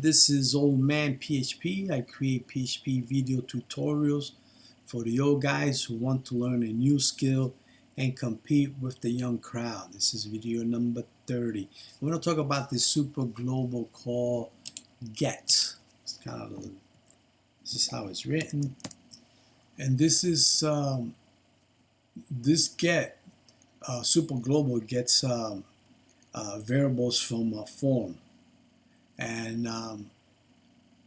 This is Old Man PHP. I create PHP video tutorials for the old guys who want to learn a new skill and compete with the young crowd. This is video number 30. I'm going to talk about this super global call get. It's kind of, this is how it's written. And this is this get super global gets variables from a form. And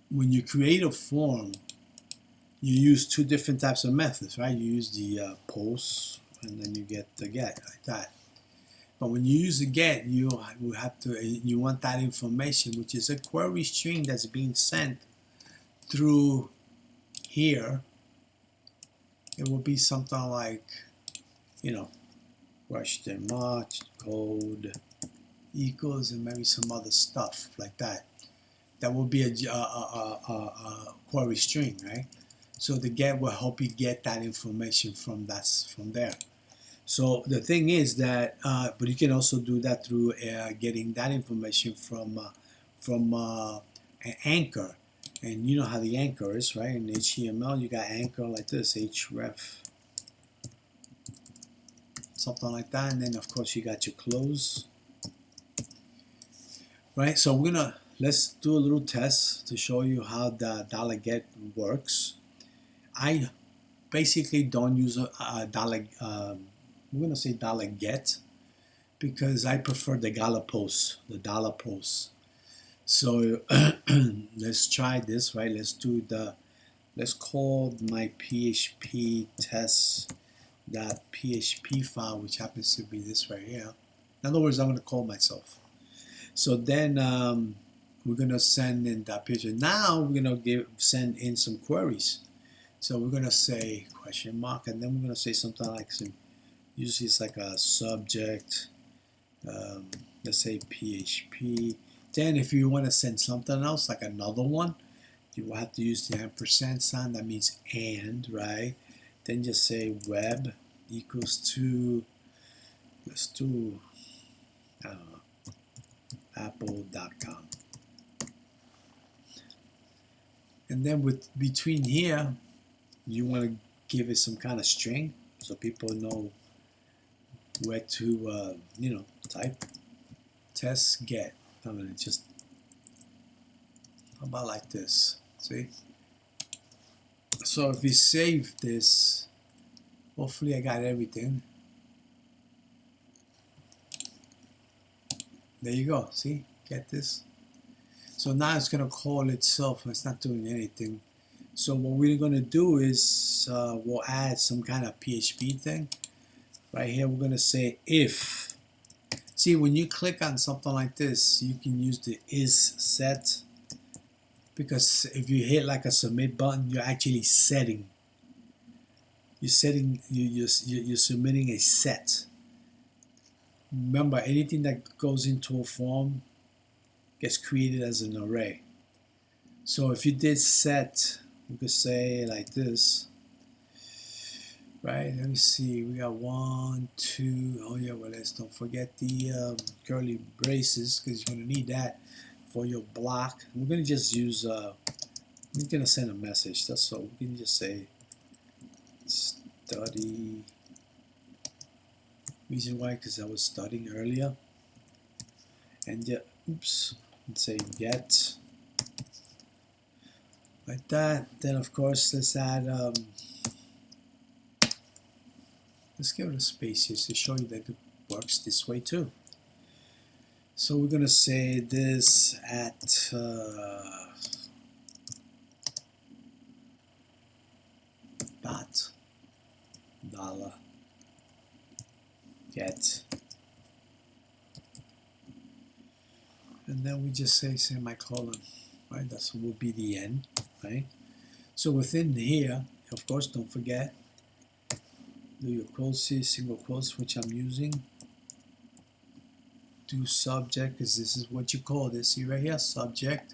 when you create a form, you use two different types of methods, right? You use the post, and then you get the get like that. But when you use the get, you want that information, which is a query string that's being sent through here. It will be something like, question mark code equals, and maybe some other stuff like that. That will be a query string, right? So the get will help you get that information from there. So the thing is that, but you can also do that through getting that information from an anchor, and you know how the anchor is, right? In HTML, you got anchor like this, href, something like that, and then of course you got your close. Right, so let's do a little test to show you how the $get works. I basically don't use a dollar. I'm gonna say $get because I prefer the post, the dollar post. So let's try this, right? Let's call my PHP test.php file, which happens to be this right here. In other words, I'm gonna call myself. So then we're gonna send in that picture. Now we're gonna send in some queries. So we're gonna say question mark, and then we're gonna say something like usually it's like a subject. Let's say PHP. Then if you want to send something else, like another one, you will have to use the ampersand sign. That means and, right? Then just say web equals to, let's do, I don't know, apple.com. And then between here, you want to give it some kind of string so people know where to, type test get. I'm going to just, how about like this? See? So if you save this, hopefully I got everything. There you go. See? Get this? So now it's going to call itself. It's not doing anything. So what we're going to do is we'll add some kind of PHP thing. Right here we're going to say if. See, when you click on something like this, you can use the is set. Because if you hit like a submit button, you're actually setting. You're submitting a set. Remember, anything that goes into a form gets created as an array. So if you did set, we could say like this, right? Let me see, we got 1, 2, oh yeah, well, let's don't forget the curly braces, because you're going to need that for your block. We're going to just use, we're going to send a message, that's so we can just say study. Reason why, because I was studying earlier. And yeah, oops, let's say get like that. Then of course let's add let's give it a space here to show you that it works this way too. So we're gonna say this at $. Get, and then we just say semicolon, right? That will be the end, right? So within here, of course, don't forget, do your quotes, single quotes, which I'm using. Do subject, because this is what you call this. See right here, subject.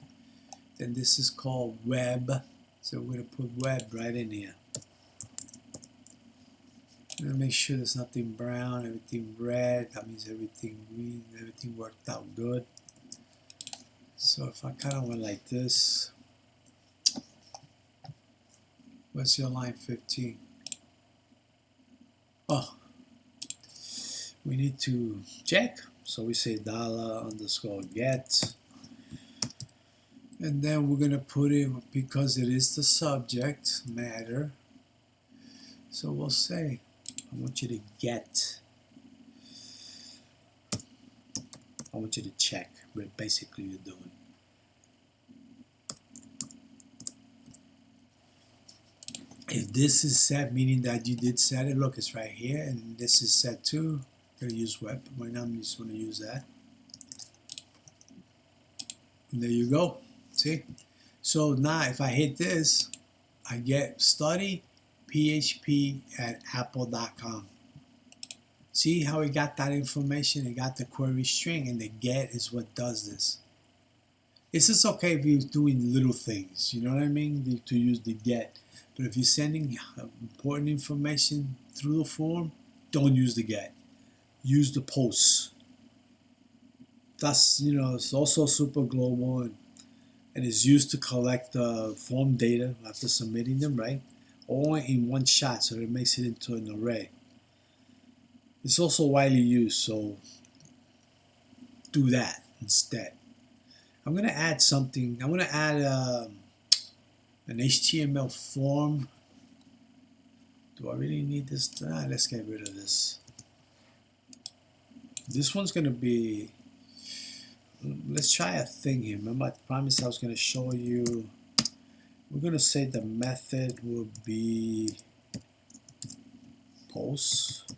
Then this is called web. So we're going to put web right in here. I'm going to make sure there's nothing brown, everything red. That means everything green, everything worked out good. So if I kind of went like this, what's your line 15? Oh, we need to check. So we say $_get. And then we're going to put it, because it is the subject matter. So we'll say, I want you to get. I want you to check what basically you're doing. If this is set, meaning that you did set it, look, it's right here, and this is set too. I'm going to use web. Right now I'm just going to use that. And there you go. See? So now if I hit this, I get study PHP at apple.com. See how it got that information? It got the query string, and the get is what does this. It's just okay if you're doing little things, you know what I mean, to use the get. But if you're sending important information through the form, don't use the get. Use the posts. That's, it's also super global, and is used to collect form data after submitting them, right? All in one shot, so it makes it into an array. It's also widely used, so do that instead. I'm going to add something. I'm going to add an HTML form. Do I really need this? Let's get rid of this. This one's going to be, let's try a thing here. Remember I promised I was going to show you. We're going to say the method will be post.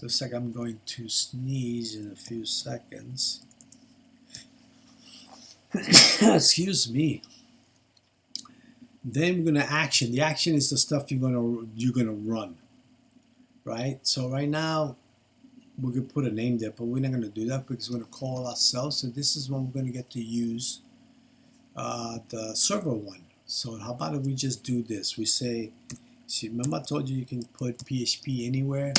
Looks like I'm going to sneeze in a few seconds. Excuse me. Then we're gonna action. The action is the stuff you're gonna run, right? So right now we could put a name there, but we're not gonna do that because we're gonna call ourselves. So this is when we're gonna get to use the server one. So how about if we just do this? We say, see, remember I told you can put PHP anywhere.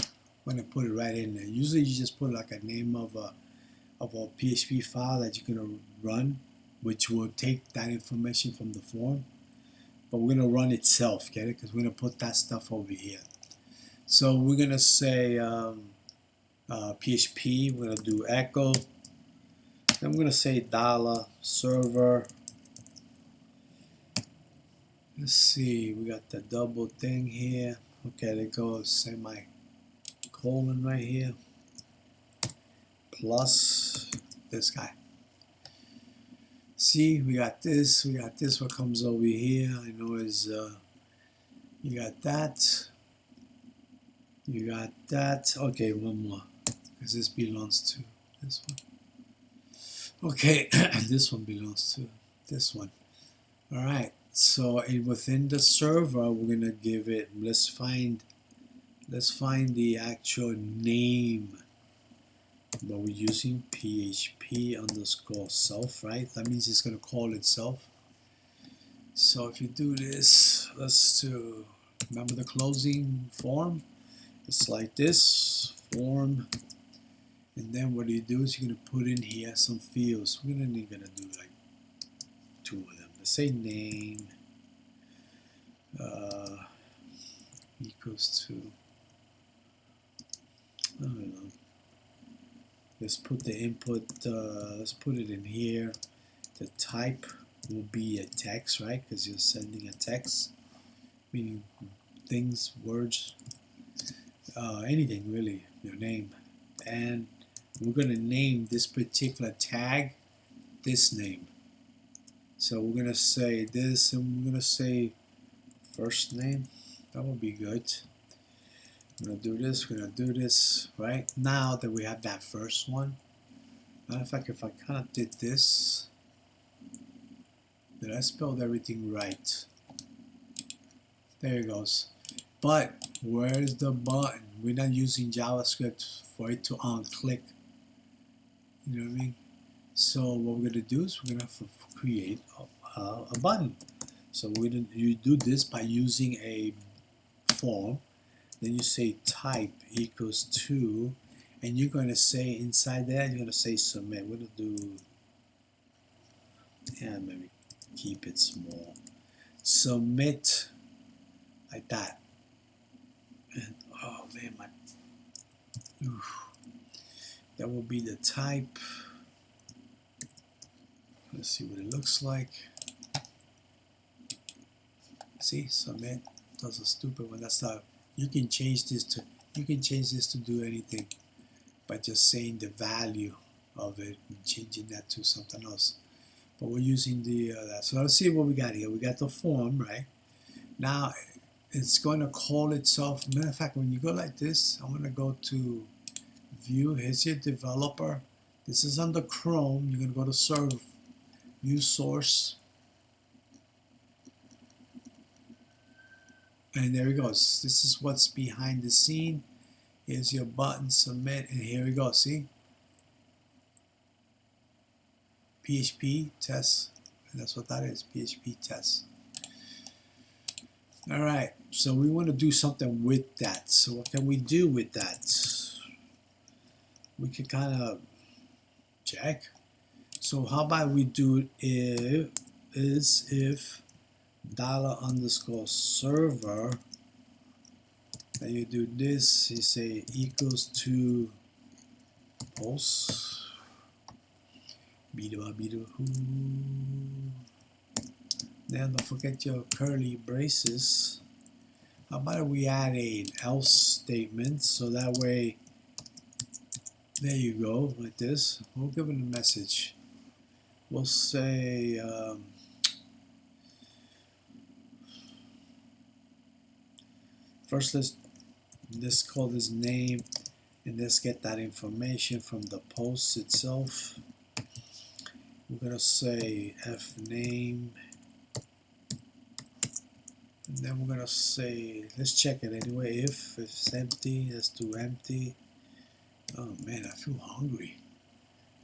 We're gonna put it right in there. Usually you just put like a name of a PHP file that you're gonna run, which will take that information from the form. But we're gonna run itself, get it? Because we're gonna put that stuff over here. So we're gonna say PHP. We're gonna do echo. Then we're gonna say $server. Let's see. We got the double thing here. Okay, there goes semicolon right here. Plus this guy. See, we got this. What comes over here? I know is you got that. You got that. Okay, one more, because this belongs to this one. Okay, this one belongs to this one. All right. So within the server, we're gonna give it. Let's find the actual name. But we're using PHP underscore self, right? That means it's gonna call itself. So if you do this, let's do. Remember the closing form? It's like this form, and then what you do is you're gonna put in here some fields. We're gonna do like 2 of them. Let's say name equals to, I don't know. Let's put the input. Let's put it in here. The type will be a text, right? Because you're sending a text, meaning things, words. Anything really, your name. And we're going to name this particular tag this name. So we're going to say this, and we're going to say first name. That would be good. We're going to do this, we're going to do this, right? Now that we have that first one, matter of fact, if I kind of did this, did I spelled everything right? There it goes. But where's the button? We're not using JavaScript for it to click. You know what I mean? So what we're gonna do is we're gonna have to create a button. So you do this by using a form. Then you say type equals to, and you're gonna say inside there you're gonna say submit. We're gonna do Yeah, maybe keep it small. Submit like that. And oh man, my oof, that will be the type. Let's see what it looks like. See, submit does a stupid one. That's not. You can change this to. You can change this to do anything by just saying the value of it and changing that to something else. But we're using the that. So let's see what we got here. We got the form, right? Now it's going to call itself. Matter of fact, when you go like this, I'm going to go to View. Here's your developer. This is under Chrome. You're going to go to Serve, View Source, and there it goes. This is what's behind the scene. Here's your button, Submit, and here we go. See, PHP test. And that's what that is. PHP test. All right, so we want to do something with that. So what can we do with that? We can kind of check. So how about we do if $_server, and you do this, you say equals to post, then don't forget your curly braces. How about we add an else statement, so that way, there you go, like this. We'll give it a message. We'll say first let's call this name, and let's get that information from the post itself. We're gonna say fname, and then we're gonna say, let's check it anyway. If it's empty, let's do empty. Oh man, I feel hungry.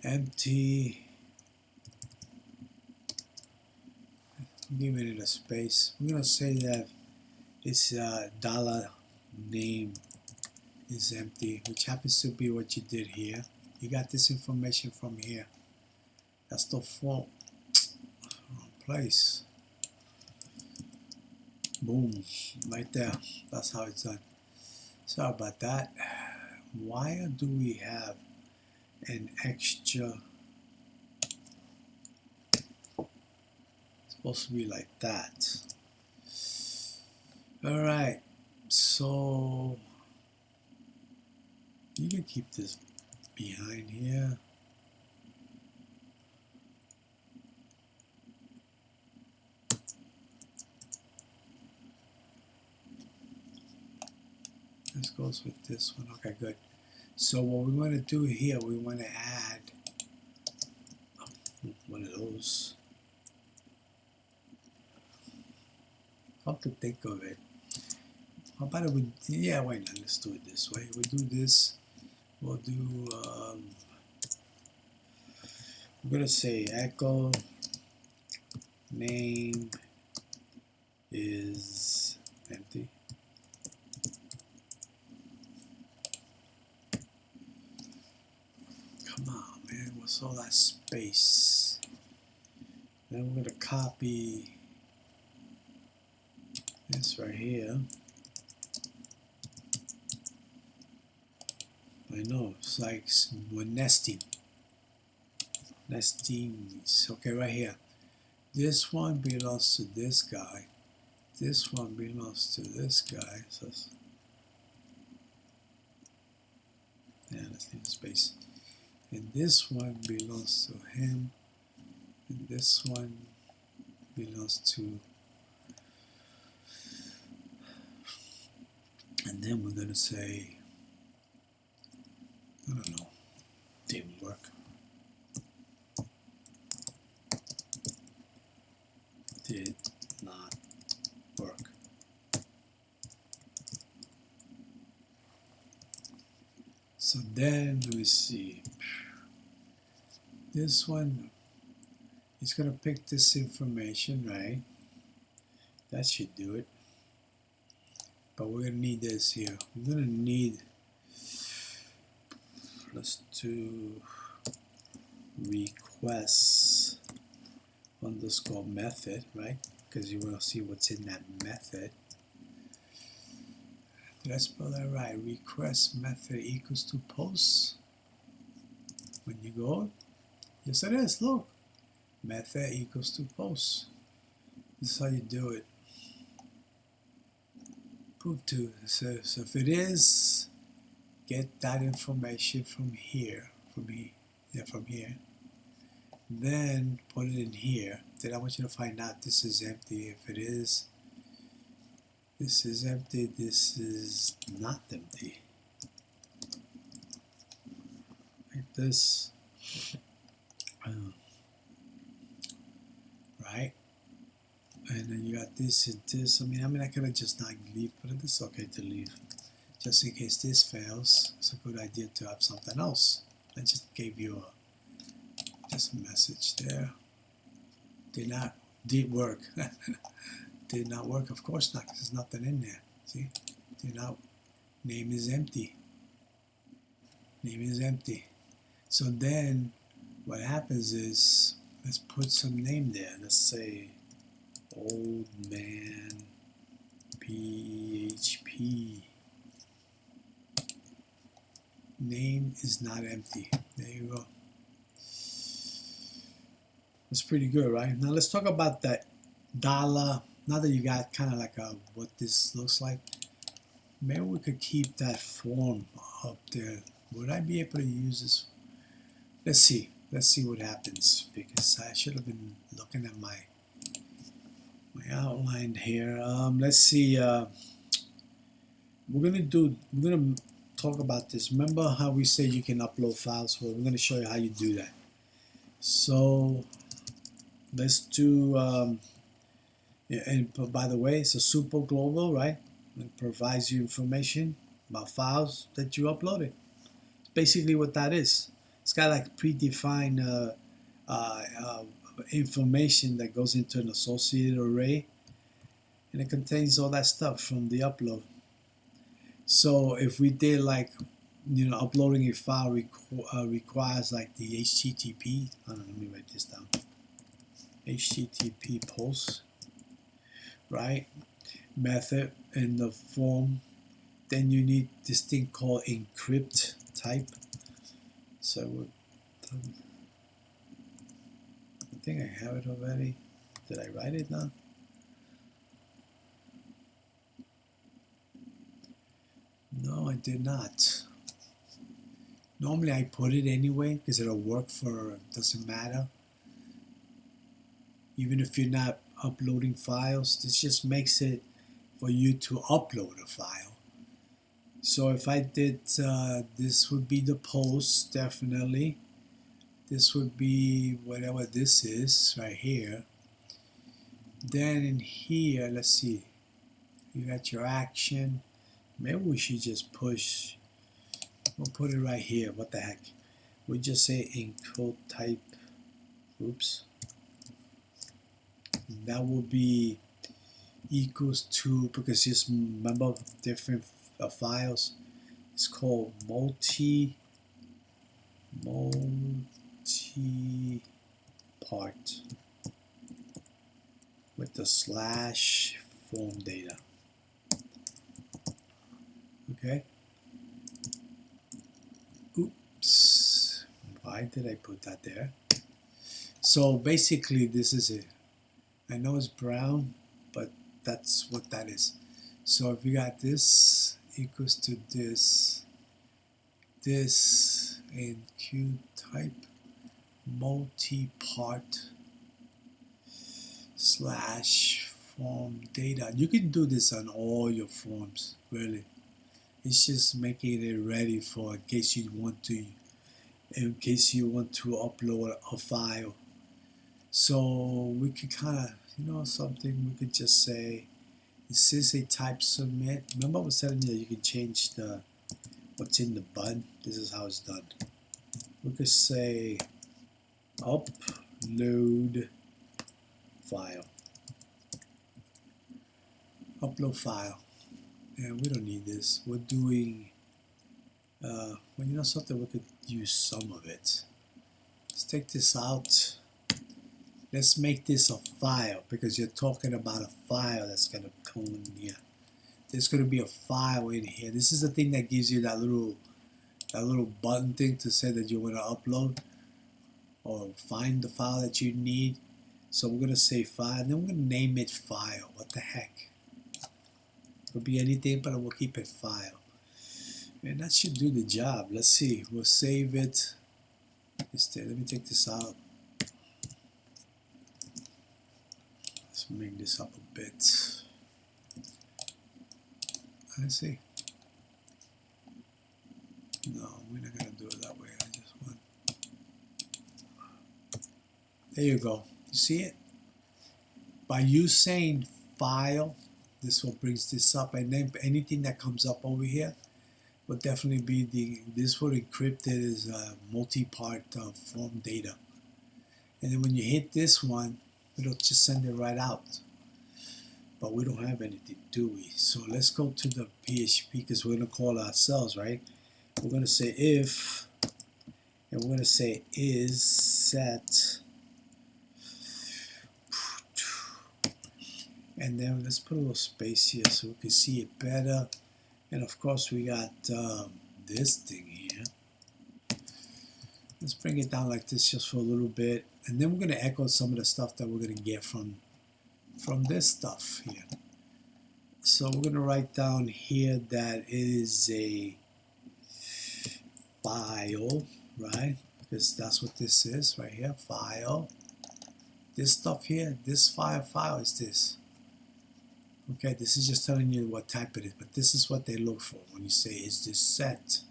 Empty. Give it a space. We're gonna say that this $name is empty, which happens to be what you did here. You got this information from here. That's the form. Wrong place. Boom, right there. That's how it's done. Sorry about that. Why do we have an extra? It's supposed to be like that. All right, so you can keep this behind here. This goes with this one. Okay, good. So what we want to do here, we want to add one of those. Come to think of it, how about we? Yeah, why not? Let's do it this way. We do this. We'll do. I'm gonna say echo name is empty. Come on, man. What's all that space? Then we're gonna copy this right here. I know, it's like we're nesting. Nestings. Okay, right here. This one belongs to this guy. This one belongs to this guy. So yeah, let's leave space. And this one belongs to him. And this one belongs to. And then we're gonna say, I don't know, didn't work. Did not work. So then let me see. This one is gonna pick this information, right? That should do it. But we're gonna need this here. We're gonna need, let's do requests underscore method, right? Because you want to see what's in that method. Did I spell that right? Request method equals to post. When you go, yes it is, look. Method equals to post. This is how you do it. Prove to. So if it is, get that information from here. From here. Then put it in here. Then I want you to find out this is empty. If it is, this is empty, this is not empty. Like this. Right? And then you got this and this. I mean, I could have just not leave, but it's okay to leave. Just in case this fails, it's a good idea to have something else. I just gave you just a message there. Did work. Did not work, of course not, because there's nothing in there. See? Did not. Name is empty. Name is empty. So then what happens is, let's put some name there. Let's say Old Man PHP. Name is not empty. There you go. That's pretty good, right? Now let's talk about that dollar. Now that you got kind of like what this looks like, maybe we could keep that form up there. Would I be able to use this? Let's see. Let's see what happens, because I should have been looking at my outline here. Let's see. We're gonna talk about this. Remember how we said you can upload files? Well, we're gonna show you how you do that. So let's do. And by the way, it's a super global, right? It provides you information about files that you uploaded. It's basically what that is. It's got like predefined information that goes into an associated array, and it contains all that stuff from the upload. So if we did like, uploading a file requires like the HTTP. Let me write this down. HTTP post, right? Method in the form. Then you need this thing called encrypt type. So I think I have it already. Did I write it now? No, I did not. Normally I put it anyway because it'll work for, doesn't matter. Even if you're not uploading files, this just makes it for you to upload a file. So if I did, this would be the post, definitely. This would be whatever this is right here. Then in here, let's see, you got your action. Maybe we should just push, we'll put it right here. What the heck? We just say encode type, oops. That will be equals to, because just remember different files. It's called multi part with the slash form data. Okay. Oops. Why did I put that there? So basically this is it. I know it's brown, but that's what that is. So if you got this equals to this and Q type multi-part slash form data. You can do this on all your forms, really. It's just making it ready for in case you want to upload a file. So we could kind of, something we could just say, this is a type submit. Remember I was telling you that you can change what's in the button. This is how it's done. We could say upload file. Upload file. And we don't need this. We're doing, something we could use some of it. Let's take this out. let's make this a file, because you're talking about a file that's going to come in here. There's going to be a file in here. This is the thing that gives you that little button thing to say that you want to upload or find the file that you need. So we're going to say file, and then we're going to name it file. What the heck? It could be anything, but we'll keep it file. And that should do the job. Let's see. We'll save it. Let me take this out. Let's make this up a bit. Let's see. No, we're not going to do it that way. I just want. There you go. You see it? By you saying file, this will brings this up, and then anything that comes up over here will definitely be this will encrypt it as a multi-part form data. And then when you hit this one, it'll just send it right out. But we don't have anything, do we? So let's go to the PHP, because we're going to call ourselves, right? We're going to say if, and we're going to say is set, and then let's put a little space here so we can see it better. And of course we got this thing here. Let's bring it down like this just for a little bit, and then we're going to echo some of the stuff that we're going to get from this stuff here. So we're going to write down here that it is a file, right? Because that's what this is right here, file. This stuff here, this file is this. Okay, this is just telling you what type it is, but this is what they look for when you say is this set.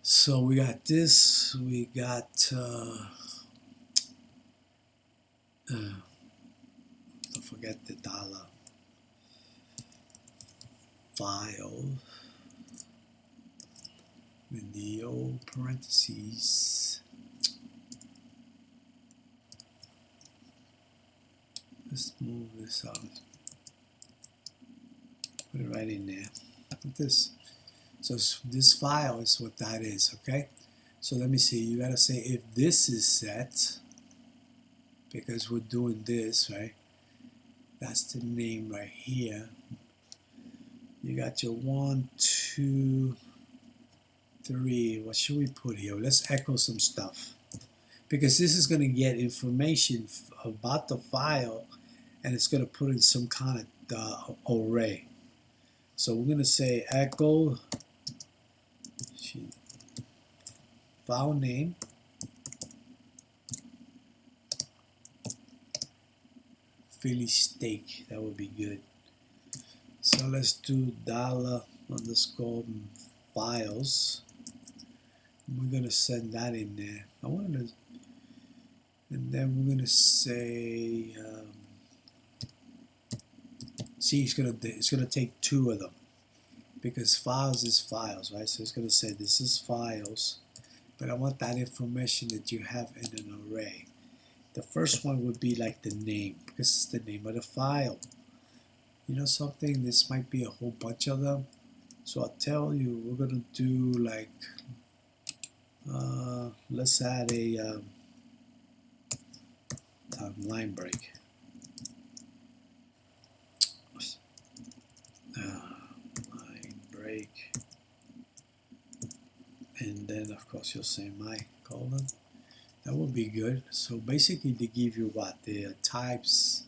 So we got this, we got don't forget the dollar file in the old parentheses. Let's move this out. Put it right in there. Put this. So this file is what that is, okay? So let me see. You gotta say if this is set, because we're doing this, right? That's the name right here. You got your 1, 2, 3. What should we put here? Let's echo some stuff, because this is going to get information about the file, and it's going to put in some kind of array. So we're going to say echo file name, Philly steak. That would be good. So let's do $_files. We're going to send that in there. I wanted to, and then we're going to say, see, it's going to take 2 of them, because files is files, right? So it's going to say this is files, but I want that information that you have in an array. The first one would be like the name, because it's the name of the file. You know something? This might be a whole bunch of them. So I'll tell you, we're going to do like, let's add a line break. Line break. And then of course you'll say my colon. That would be good. So basically they give you what? The types,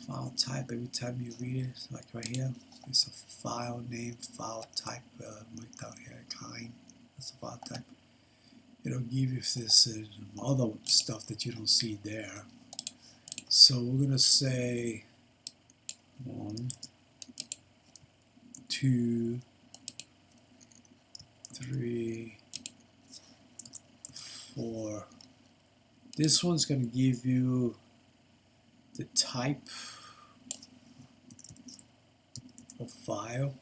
file type every time you read it, like right here. It's a file name, file type, down here, kind. That's a file type. It'll give you this other stuff that you don't see there. So we're gonna say 1, 2, 3, 4. This one's gonna give you the type of file.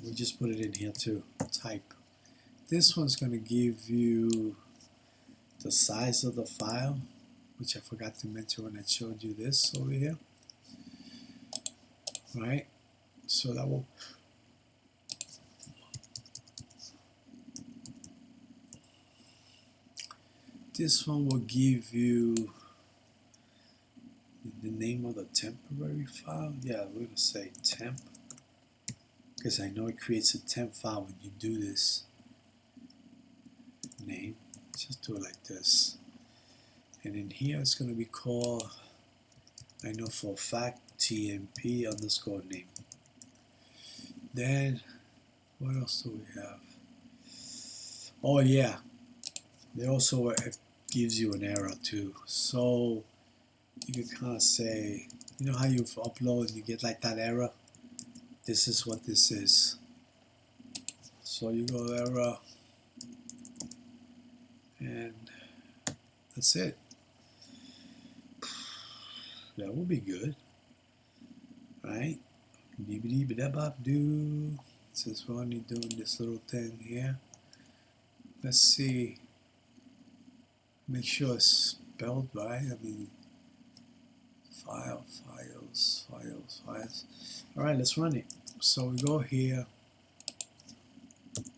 We just put it in here too, type. This one's going to give you the size of the file, which I forgot to mention when I showed you this over here. Right? So that will, This one will give you the name of the temporary file. Yeah, we're gonna say temp, because I know it creates a temp file when you do this. Name, just do it like this. And in here it's gonna be called, I know for a fact, tmp underscore name. Then what else do we have? Oh yeah, they also gives you an error too. So you can kind of say, you know how you upload and you get like that error? This is what this is. So you go error, and that's it. That will be good, right? Do. Since we're only doing this little thing here, let's see. Make sure it's spelled right. I mean, files. All right, let's run it. So we go here.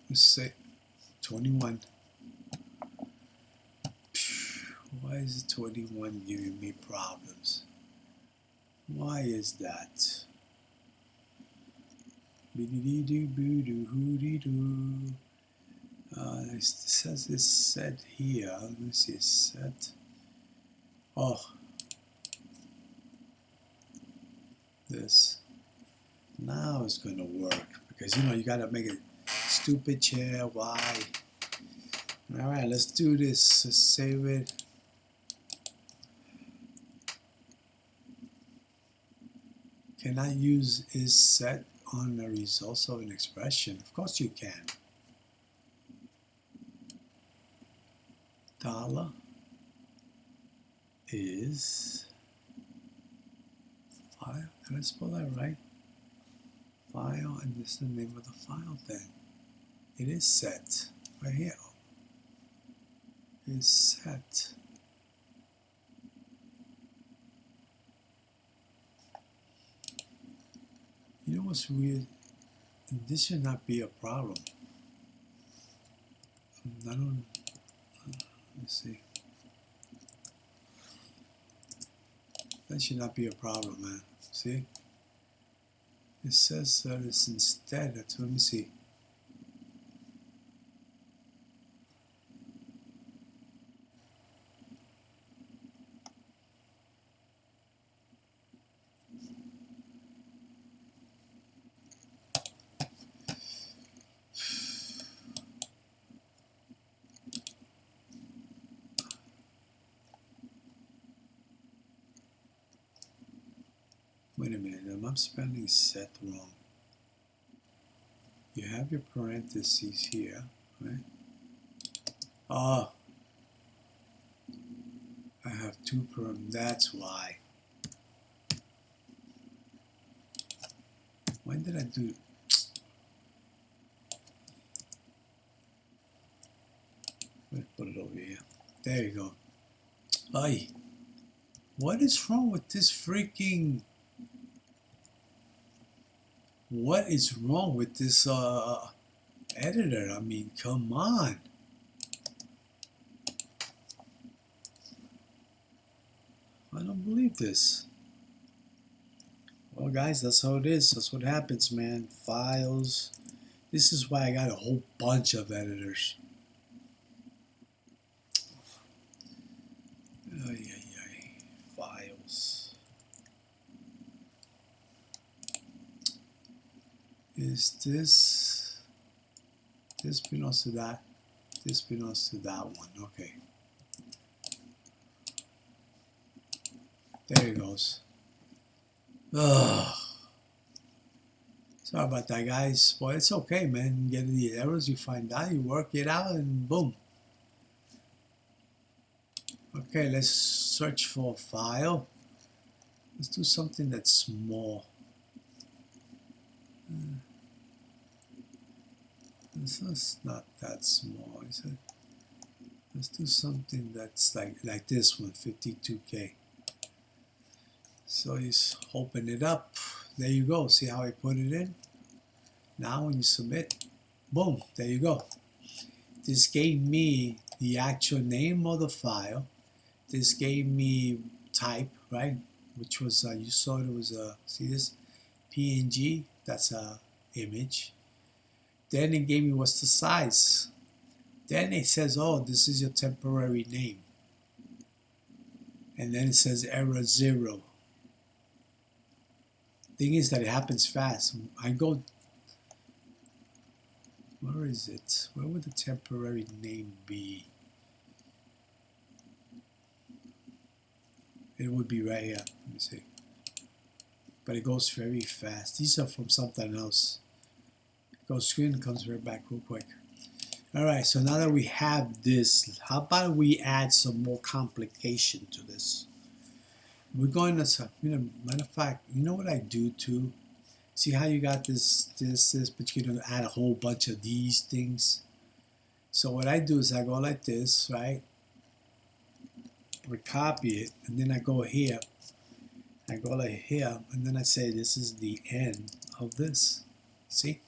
Let's say 21. Why is it 21 giving me problems? Why is that? It says it's set here. Let me see, it's set. Oh, this. Now it's gonna work, because you know you gotta make a stupid chair. Why? All right, let's do this. Let's save it. Can I use is set on the results of an expression? Of course you can. Dollar is file. Did I spell that right? File, and this is the name of the file thing. It is set right here. Is set. You know what's weird? This should not be a problem. I don't. Let's see. That should not be a problem, man. See? It says that it's instead. Let me see. Wait a minute, am I spelling set wrong? You have your parentheses here, right? Oh, I have two that's why. When did I do? Let's put it over here. There you go. Ay, what is wrong with this freaking? What is wrong with this editor? I mean, come on. I don't believe this. Well, guys, that's how it is. That's what happens, man. Files. This is why I got a whole bunch of editors. Files. Is this belongs to that, this belongs to that one. Okay, there it goes. Ugh. Sorry about that, guys. Well, it's okay, man. You get the errors, you find out, you work it out, and boom. Okay, let's search for a file. Let's do something that's small. This is not that small, is it? Let's do something that's like this one, 52K. So you open it up. There you go. See how I put it in? Now when you submit, boom, there you go. This gave me the actual name of the file. This gave me type, right? Which was, you saw it was a, see this? PNG, that's a image. Then it gave me what's the size. Then it says, oh, this is your temporary name. And then it says error 0. Thing is that it happens fast. I go, where is it? Where would the temporary name be? It would be right here. Let me see. But it goes very fast. These are from something else. It goes screen, comes right back real quick. Alright, so now that we have this, how about we add some more complication to this? We're going to, matter of fact, you know what I do too? See how you got this, but you're going to add a whole bunch of these things. So what I do is I go like this, right? We copy it, and then I go here. I go like here, and then I say this is the end of this. See?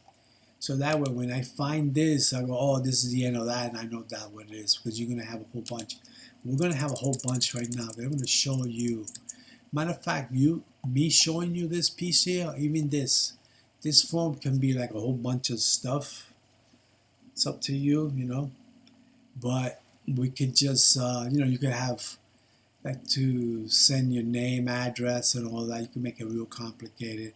So that way, when I find this, I go, oh, this is the end of that, and I know that what it is, because you're going to have a whole bunch. We're going to have a whole bunch right now. They're going to show you. Matter of fact, me showing you this piece here, even this form can be like a whole bunch of stuff. It's up to you, But we could just, you could have like to send your name, address, and all that. You can make it real complicated.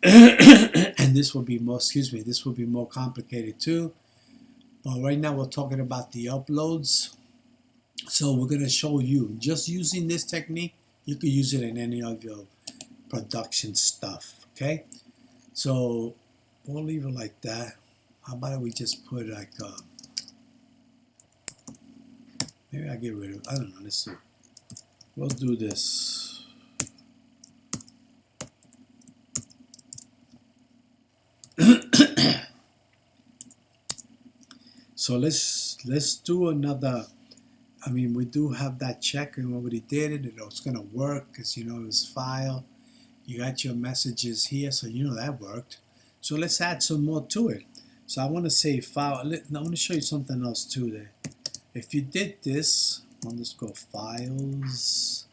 And this will be more, this will be more complicated too. But right now we're talking about the uploads. So we're going to show you, just using this technique, you could use it in any of your production stuff, okay? So we'll leave it like that. How about we just put like, maybe I'll get rid of it. I don't know, let's see. We'll do this. So let's do another. I mean, we do have that check, and we already did it. It's going to work because it was file. You got your messages here, so that worked. So let's add some more to it. So I want to say file. I want to show you something else too there. If you did this, I'll just go files.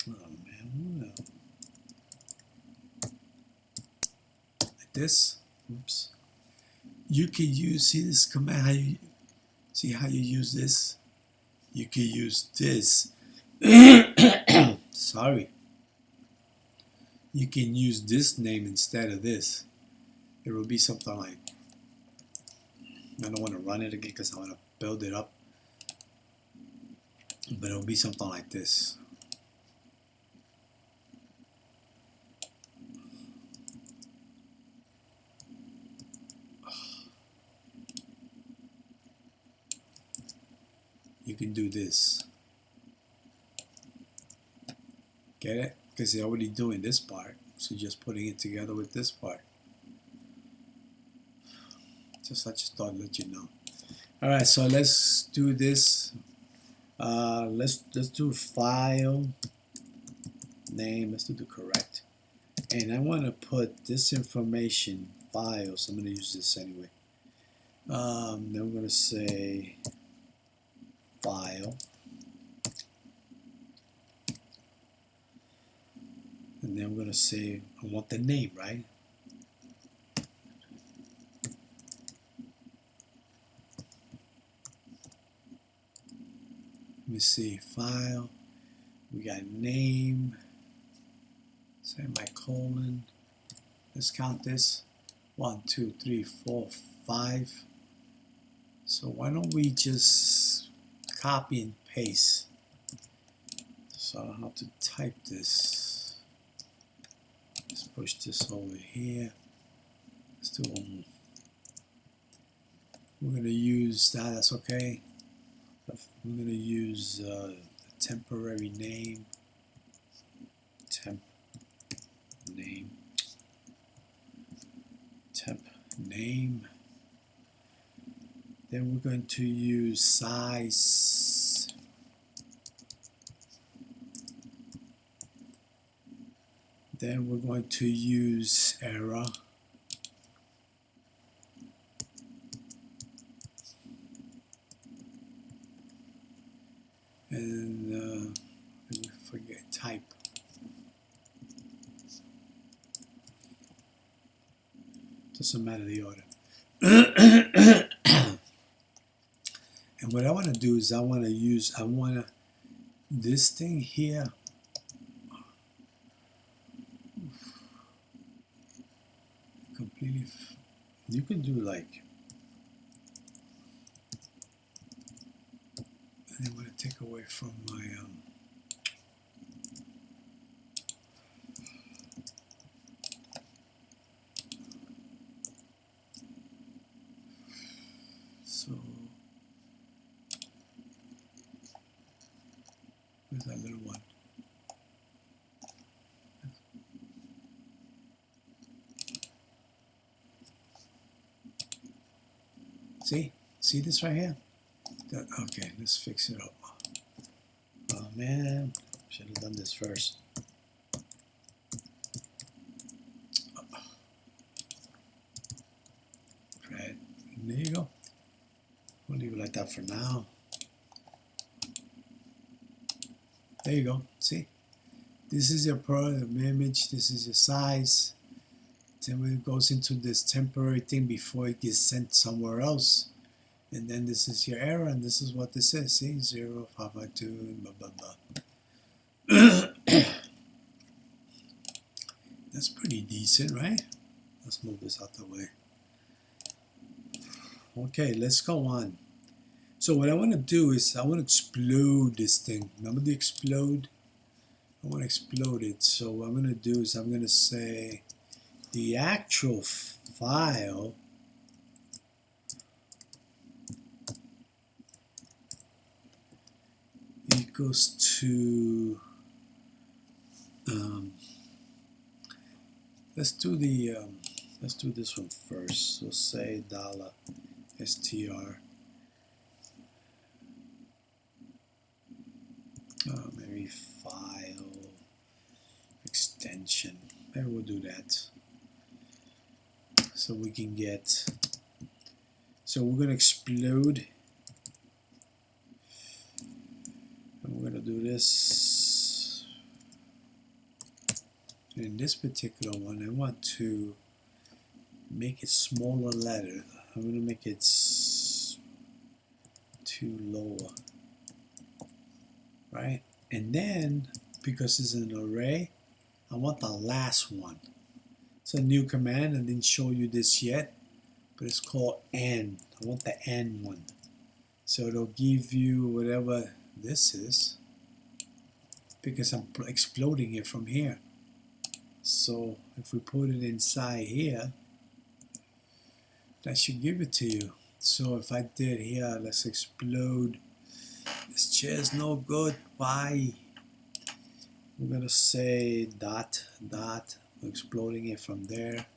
Oh man, like this. Oops. You can use, see this command, see how you use this? You can use this. Sorry. You can use this name instead of this. It will be something like, I don't want to run it again because I want to build it up. But it will be something like this. You can do this. Get it? Because they're already doing this part. So just putting it together with this part. I just thought I'd let you know. Alright, so let's do this. Let's do file name. Let's do the correct. And I want to put this information files. I'm going to use this anyway. Then we're going to say file. And then we're going to say, I want the name, right? Let me see, file. We got name. Semicolon. Let's count this. 1, 2, 3, 4, 5. So why don't we just copy and paste? So I don't have to type this. Let's push this over here. Let's do one more. We're going to use that. That's okay. We're going to use a temporary name. Temp name. Then we're going to use size. Then we're going to use error. Doesn't matter the order. And what I want to do is I want this thing here. Completely. You can do like. I want to take away from my. So. Where's that little one? See this right here? Okay, let's fix it up. Oh man, should have done this first. Right, there you go. We'll leave it like that for now. There you go. See, this is your image. This is your size. Then when it goes into this temporary thing before it gets sent somewhere else. And then this is your error, and this is what this is. See, 0, 5 by 2, blah, blah, blah. That's pretty decent, right? Let's move this out the way. Okay, let's go on. So what I want to do is I want to explode this thing. Remember the explode? I want to explode it. So what I'm going to do is I'm going to say the actual file equals to let's do this one first. So say $str maybe file extension. Maybe we'll do that so we can get. So we're gonna explode. And we're going to do this. In this particular one, I want to make it smaller letter. I'm going to make it too lower. Right? And then, because it's an array, I want the last one. It's a new command. I didn't show you this yet, but it's called AND. I want the AND one. So it'll give you whatever this is, because I'm exploding it from here. So if we put it inside here, that should give it to you. So if I did here, let's explode. This chair is no good. Why? We're gonna say dot. We're exploding it from there.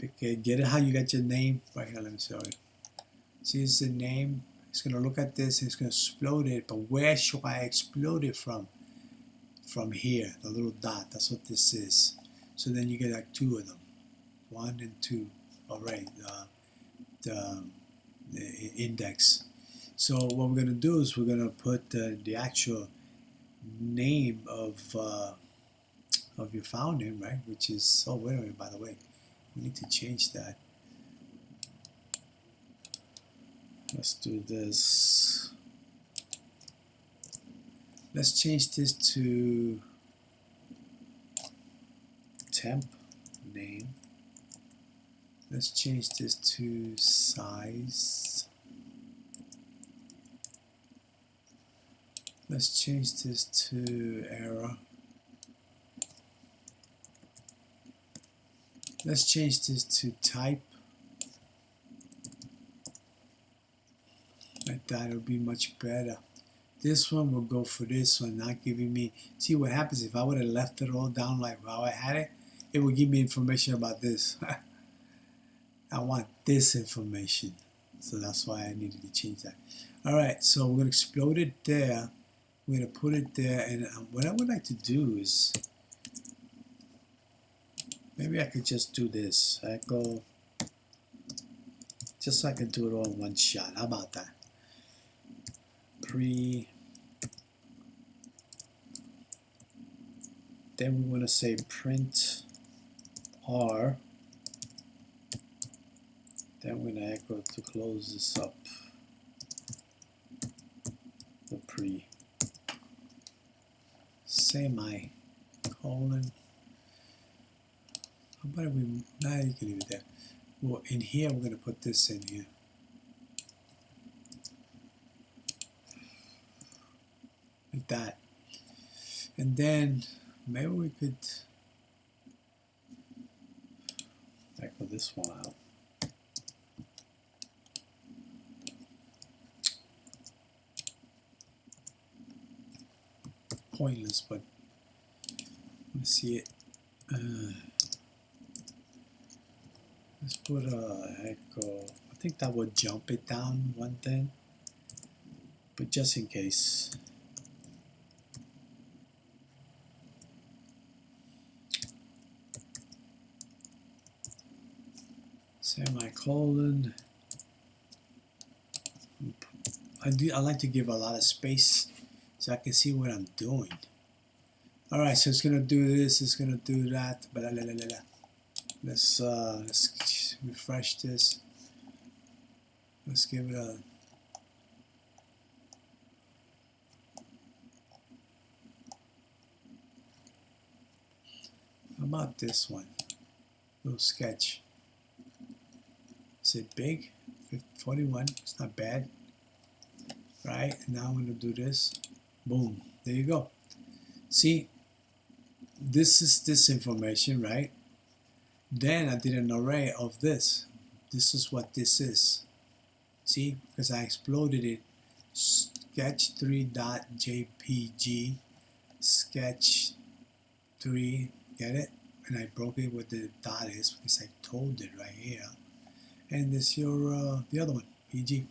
Okay, get it how you got your name right here. Let me show you. See, it's the name. It's going to look at this and it's going to explode it. But where should I explode it from? From here, the little dot. That's what this is. So then you get like 2 of them. 1 and 2. All right. The index. So what we're going to do is we're going to put the actual name of your file name, right? Which is, oh, wait a minute, by the way. We need to change that. Let's do this. Let's change this to temp name. Let's change this to size. Let's change this to error. Let's change this to type. Like that, it'll be much better. This one will go for this one, not giving me. See what happens if I would have left it all down like how I had it? It would give me information about this. I want this information. So that's why I needed to change that. Alright, so we're going to explode it there. We're going to put it there. And what I would like to do is, maybe I could just do this. Echo. Just so I can do it all in one shot. How about that? Pre. Then we want to say print R Then we're gonna echo to close this up, the pre semicolon. How about we, nah, you can leave it there. Well, in here we're gonna put this in here. Like that. And then maybe we could echo this one out. Pointless, but let's see it. Let's put a echo. I think that would jump it down one thing, but just in case. Semicolon. I like to give a lot of space so I can see what I'm doing. All right, so it's gonna do this. It's gonna do that. Blah, blah, blah, blah. Let's refresh this. Let's give it a. How about this one? Little sketch. Is it big? 41. It's not bad. Right, and now I'm going to do this. Boom. There you go. See, this is this information, right? Then I did an array of this. This is what this is. See, because I exploded it. Sketch3.jpg, sketch3, get it? And I broke it where the dot is because I told it right here. And this your the other one, PG.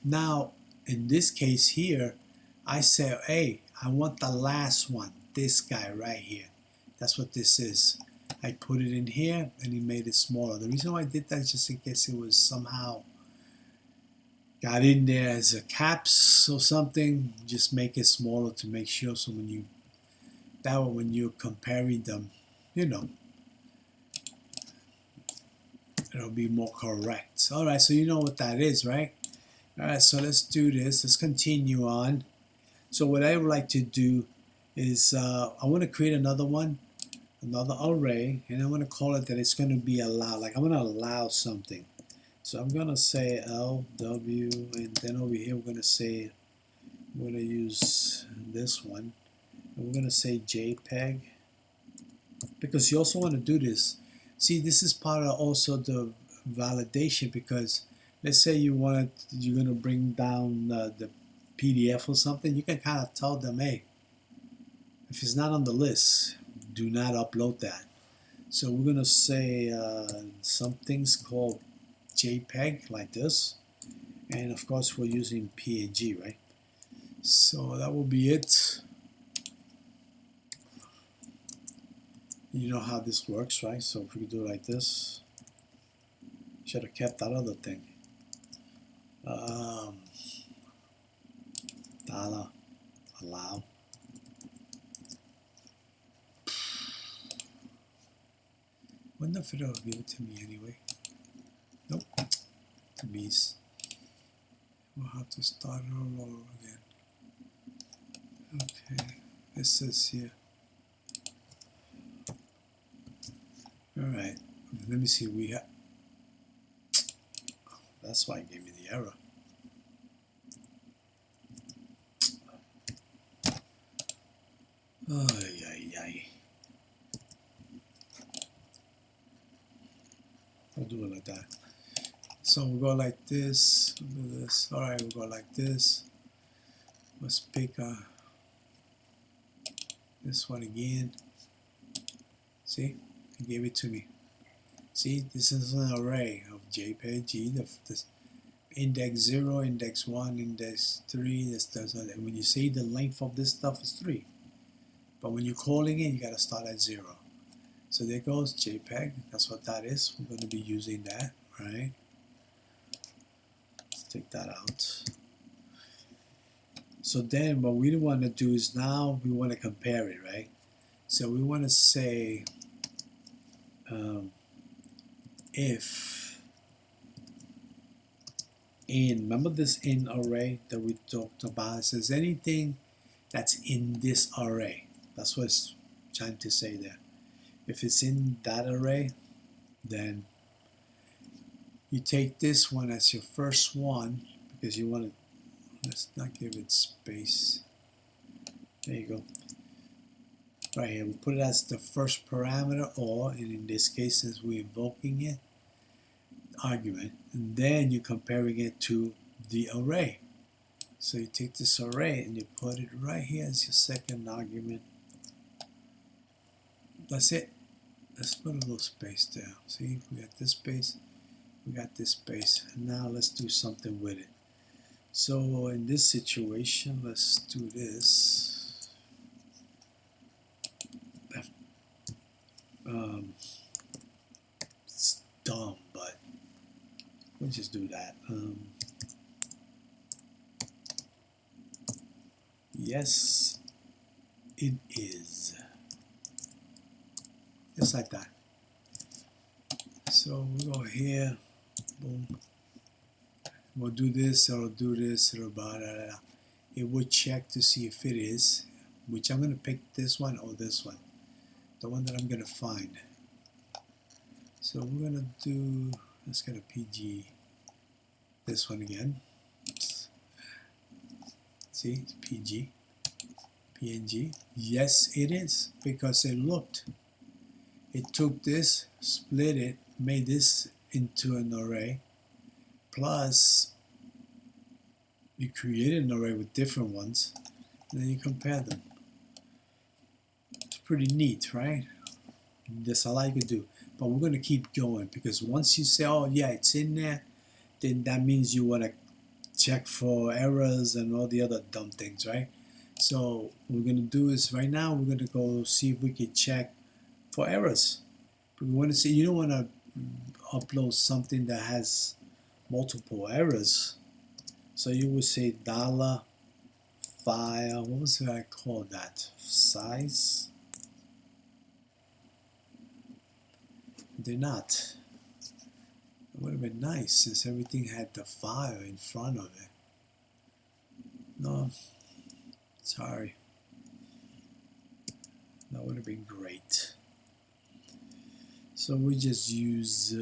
Now, in this case here, I say, hey, I want the last one, this guy right here. That's what this is. I put it in here and it made it smaller. The reason why I did that is just in case it was somehow got in there as a caps or something, just make it smaller to make sure so when you, that way when you're comparing them, you know, it'll be more correct. All right, so you know what that is, right? All right, so let's do this. Let's continue on. So what I would like to do is I want to create another one, another array, and I'm going to call it that it's going to be allowed. Like I'm going to allow something. So I'm going to say LW, and then over here we're going to say, we're going to use this one. And we're going to say JPEG, because you also want to do this. See, this is part of also the validation, because let's say you're going to bring down the PDF or something, you can kind of tell them, hey, if it's not on the list, do not upload that. So we're going to say some things called JPEG, like this. And of course, we're using PNG, right? So that will be it. You know how this works, right? So if we do it like this, should have kept that other thing. Dollar allow. Wonder if it'll give it to me anyway. Nope. To bees. We'll have to start it all over again. Okay. It says here. Alright. Let me see. We have. That's why it gave me the error. Ay, ay, ay. I'll do it like that. So we'll go like this. We'll do this. Alright, we'll go like this. Let's pick this one again. See? It gave it to me. See? This is an array of JPG. This index 0, index 1, index 3. This does not. When you see the length of this stuff is 3. But when you're calling it, you got to start at 0. So there goes JPEG. That's what that is. We're going to be using that, right? Let's take that out. So then what we want to do is now we want to compare it, right? So we want to say if in, remember this in array that we talked about? It says anything that's in this array. That's what it's trying to say there. If it's in that array, then you take this one as your first one, because you want to, let's not give it space. There you go. Right here, we'll put it as the first parameter, or in this case, since we're invoking it, argument, and then you're comparing it to the array. So you take this array and you put it right here as your second argument. That's it. Let's put a little space there. See, we got this space, we got this space, and now let's do something with it. So in this situation, let's do this. It's dumb, but we'll just do that. Yes, it is. Just like that. So we'll go here, boom. We'll do this, it'll do this, it'll blah, blah, blah. It will check to see if it is, which I'm going to pick this one or this one, the one that I'm going to find. So we're going to do, let's get a PG, this one again. See, it's PG, PNG. Yes, it is, because it looked. It took this, split it, made this into an array, plus you created an array with different ones, and then you compare them. It's pretty neat, right? That's all I could do. But we're going to keep going, because once you say, oh yeah, it's in there, then that means you want to check for errors and all the other dumb things, right? So what we're going to do is right now we're going to go see if we can check for errors. We want to see, you don't want to upload something that has multiple errors. So you would say $file, what was it I call that? Size? They're not. It would have been nice since everything had the file in front of it. No, sorry. That would have been great. So we just use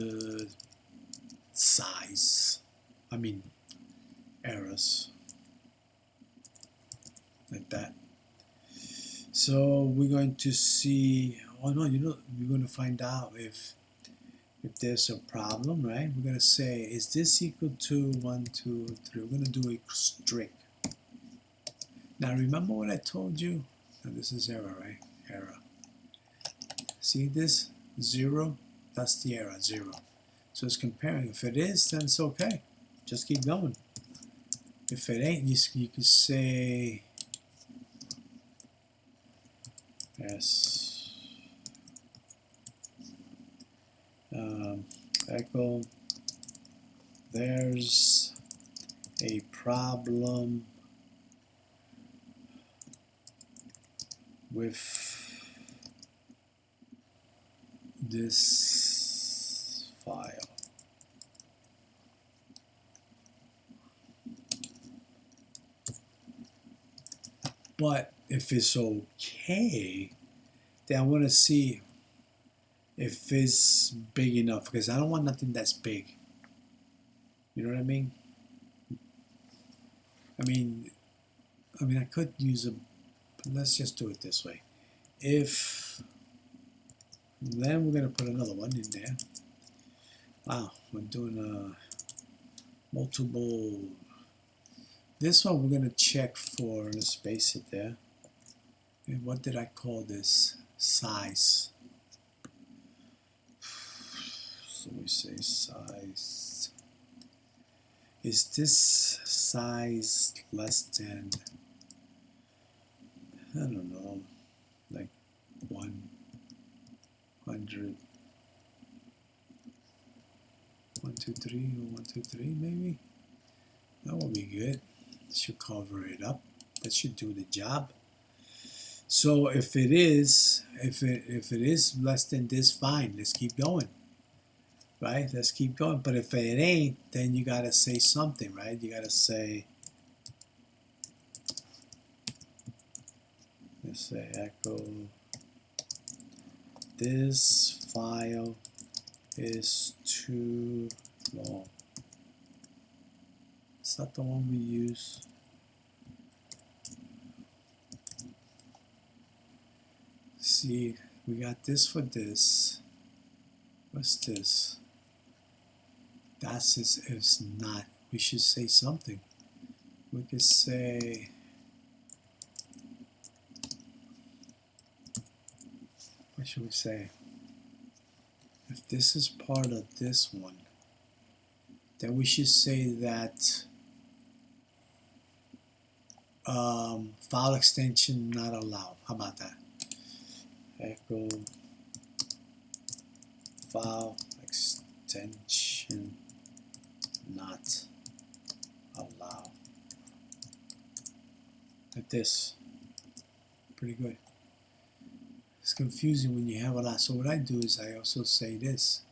size. I mean errors. Like that. So we're going to see. Oh no, you know, we're going to find out if there's a problem, right? We're going to say, is this equal to 1, 2, 3? We're going to do a strict. Now remember what I told you? Now this is error, right? Error. See this? 0? That's the error, 0. So it's comparing. If it is, then it's okay. Just keep going. If it ain't, you could say yes. Echo, there's a problem with this file. But if it's okay, then I want to see if it's big enough, because I don't want nothing that's big. You know what I mean? I mean I could use a, but let's just do it this way. If, then we're gonna put another one in there. Wow, we're doing multiple. This one we're gonna check for, let's space it there. And what did I call this? Size. So we say size. Is this size less than, I don't know, like 100, 123 or 123 maybe? That will be good. Should cover it up. That should do the job. So if it is, if it is less than this, fine. Let's keep going. right? Let's keep going. But if it ain't, then you gotta say something, right? You gotta say, let's say echo this file is too long. It's not the one we use. See, we got this for this. What's this? That's is not. We should say something. We could say, what should we say? If this is part of this one, then we should say that file extension not allowed. How about that? Echo file extension not allowed. Like this. Pretty good. It's confusing when you have a lot. So what I do is I also say this.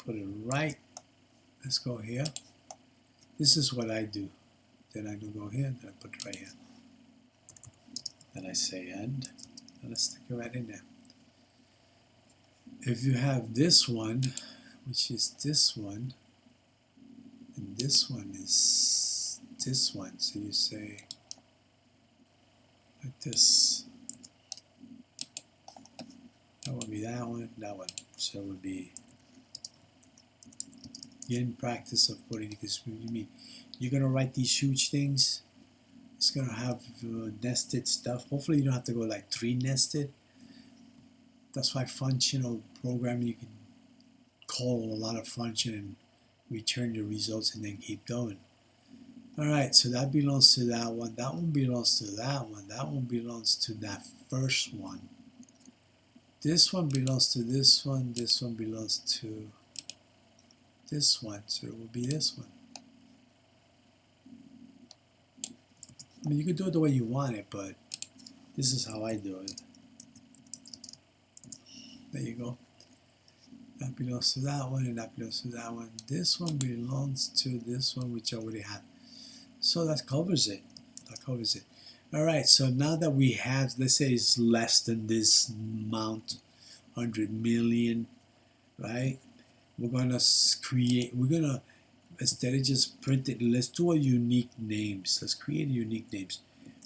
Put it right. Let's go here. This is what I do. Then I go here, then I put it right here. Then I say end, and I stick it right in there. If you have this one, which is this one, and this one is this one, so you say like this. That would be that one, that one. So it would be, get in practice of putting it, because you mean you're gonna write these huge things. It's gonna have nested stuff. Hopefully you don't have to go like 3 nested. That's why functional programming, you can call a lot of function and return the results and then keep going. Alright, so that belongs to that one. That one belongs to that one. That one belongs to that first one. This one belongs to this one. This one belongs to this one. So it will be this one. I mean, you can do it the way you want it, but this is how I do it. There you go. That belongs to that one, and that belongs to that one. This one belongs to this one, which I already have. So that covers it. That covers it. All right, so now that we have, let's say it's less than this amount, 100 million, right? We're gonna create, instead of just print it, let's do a unique names. Let's create unique names.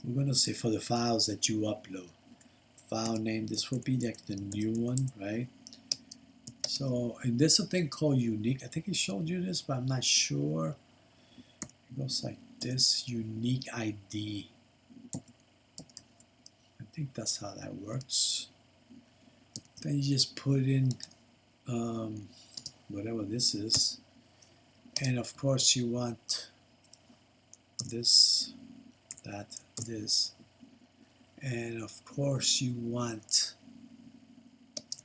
We're gonna say for the files that you upload. File name, this will be like the new one, right? So, and there's a thing called unique. I think it showed you this, but I'm not sure. It goes like this, unique ID. I think that's how that works. Then you just put in whatever this is. And of course you want this, that, this. And of course you want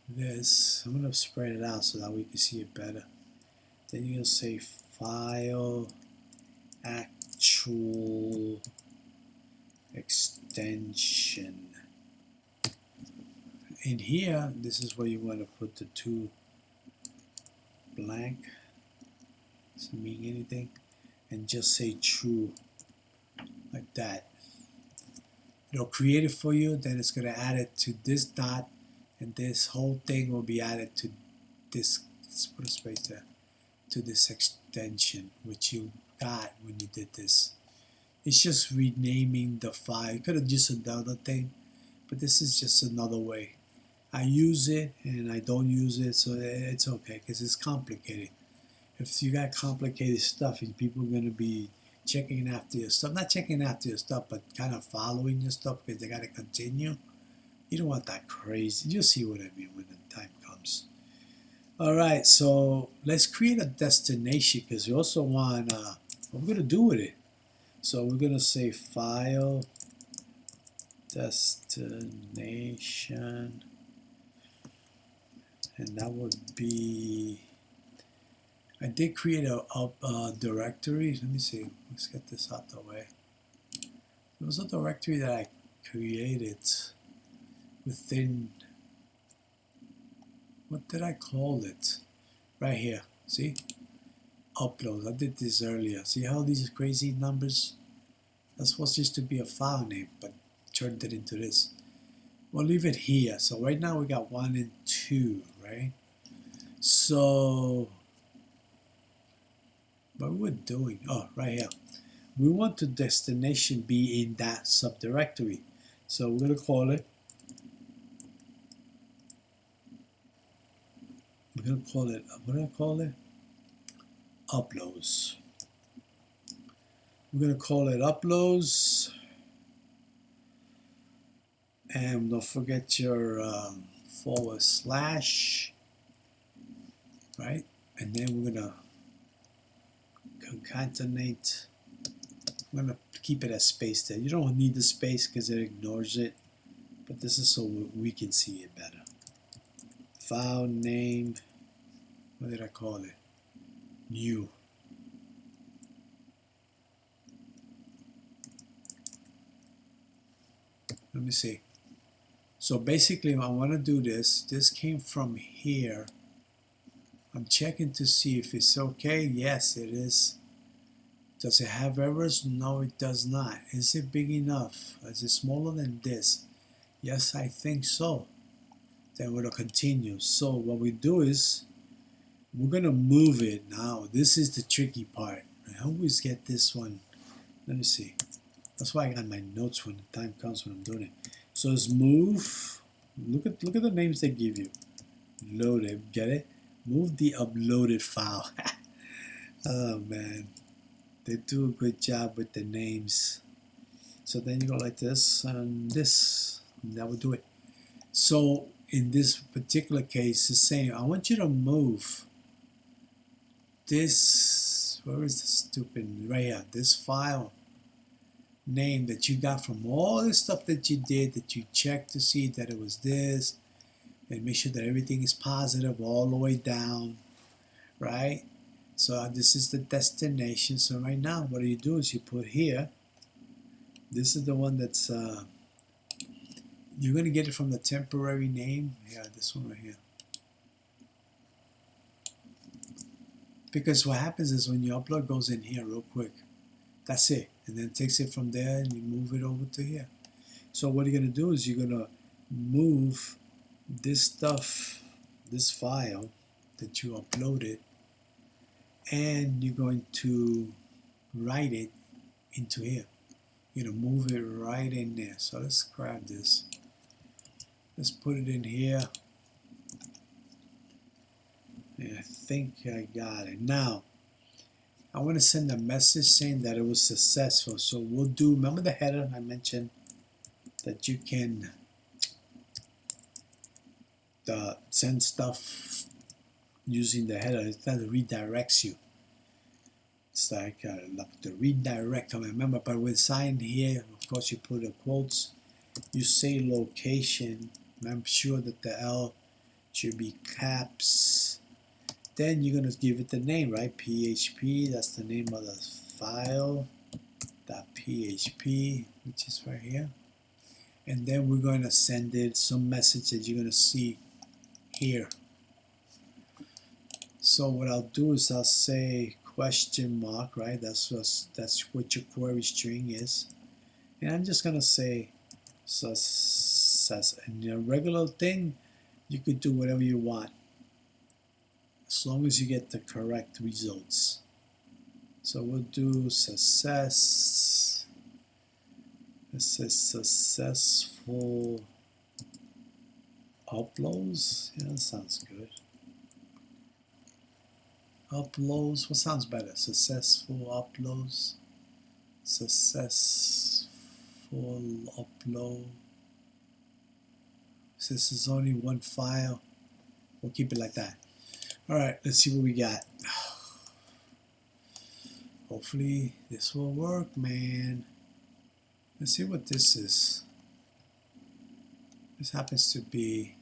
this. I'm going to spread it out so that we can see it better. Then you're going to say file actual extension. In here, this is where you want to put the 2 blank. Doesn't mean anything. And just say true. Like that. It'll create it for you. Then it's going to add it to this dot. And this whole thing will be added to this. Let's put a space there. To this extension, which you got when you did this. It's just renaming the file. You could have used another thing, but this is just another way. I use it and I don't use it, so it's okay because it's complicated. If you got complicated stuff, and people are going to be checking after your stuff, not checking after your stuff, but kind of following your stuff because they got to continue. You don't want that crazy. You'll see what I mean when the time comes. All right, so let's create a destination because we also want what we're going to do with it. So we're going to say file destination, and that would be, I did create a directory. Let me see, let's get this out the way. There was a directory that I created within, what did I call it? right here. See? Upload. I did this earlier. See how these crazy numbers? That's supposed just to be a file name, but turned it into this. We'll leave it here. So right now we got 1 and 2, right? So what we're doing, oh, right here. We want the destination be in that subdirectory. So we're gonna call it, what do I call it? Uploads. We're gonna call it uploads. And don't forget your /, right? And then we're gonna concatenate. I'm gonna keep it as space there. You don't need the space because it ignores it, but this is so we can see it better. File name, what did I call it? New. Let me see. So basically I want to do this. This came from here. I'm checking to see if it's okay. Yes, it is. Does it have errors? No, it does not. Is it big enough? Is it smaller than this? Yes, I think so. Then we're going to continue. So what we do is we're going to move it now. This is the tricky part. I always get this one. Let me see. That's why I got my notes when the time comes when I'm doing it. So it's move. Look at the names they give you. Loaded. Get it? Move the uploaded file. Oh man. They do a good job with the names. So then you go like this and this. And that will do it. So in this particular case, it's saying I want you to move this. Where is the stupid? Right here. This file name that you got from all the stuff that you did, that you checked to see that it was this, and make sure that everything is positive all the way down, right? So this is the destination. So right now what you do is you put here, this is the one that's you're going to get it from the temporary name. Yeah, this one right here. Because what happens is when your upload goes in here real quick, that's it, and then takes it from there and you move it over to here. So what you're going to do is you're going to move this stuff, this file that you uploaded, and you're going to write it into here. You're going to move it right in there. So let's grab this. Let's put it in here. And I think I got it. Now, I want to send a message saying that it was successful. So we'll do, remember the header I mentioned that you can send stuff using the header. It kind of redirects you. It's like the redirect. I remember, but with sign here, of course, you put the quotes. You say location. I'm sure that the L should be caps. Then you're going to give it the name, right? PHP, that's the name of the file. .php, which is right here. And then we're going to send it some message that you're going to see here. So what I'll do is I'll say question mark, right? That's what your query string is. And I'm just going to say success. And a regular thing, you could do whatever you want, as long as you get the correct results. So we'll do success. It says successful uploads. Yeah, that sounds good. Uploads. What sounds better? Successful uploads. Successful upload. Since it's only one file, we'll keep it like that. All right, let's see what we got. Hopefully this will work, man. Let's see what this is. This happens to be,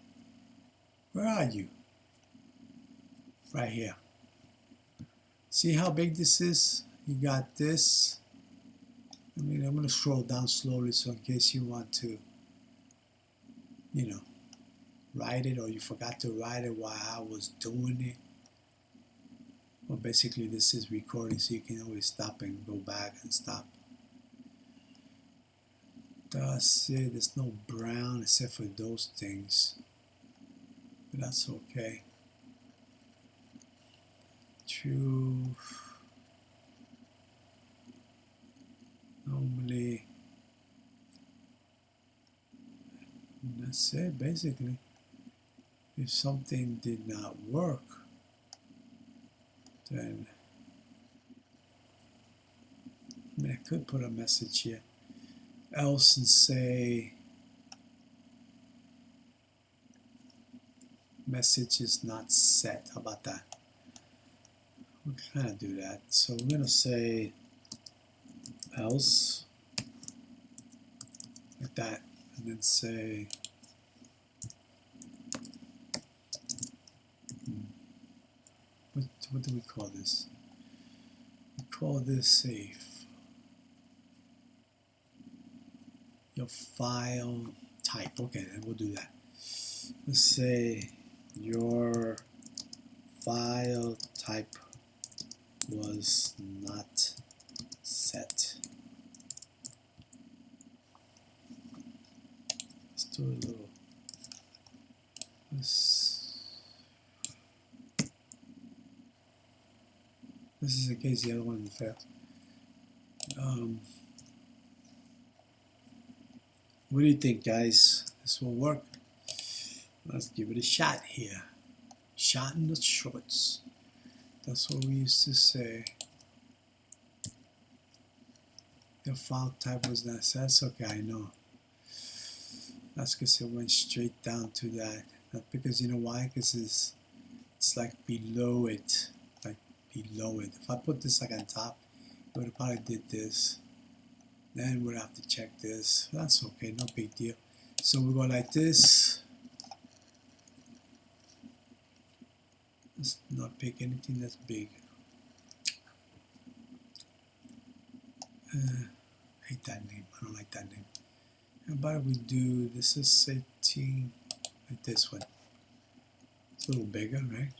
where are you? Right here. See how big this is? You got this. I mean, I'm going to scroll down slowly so in case you want to, you know, write it or you forgot to write it while I was doing it. Well, basically this is recording, so you can always stop and go back and stop. That's it. There's no brown except for those things, but that's okay. True. Normally, that's it basically. If something did not work, then I mean, I could put a message here else and say message is not set. How about that? We can kind of do that. So we're going to say else like that, and then say what do we call this? We call this safe. Your file type. Okay, then we'll do that. Let's say your file type was not set. Let's do a little. This is in case the other one failed. What do you think, guys? This will work. Let's give it a shot here. Shot in the shorts. That's what we used to say. The file type was not set. That's okay, I know. That's because it went straight down to that. Not because, you know why? Because it's like below it. Like below it. If I put this like on top, it would have probably did this. Then we'd have to check this. That's okay, no big deal. So we go like this. Let's not pick anything that's big. Hate that name. I don't like that name. How about we do, this is 18, like this one. It's a little bigger, right?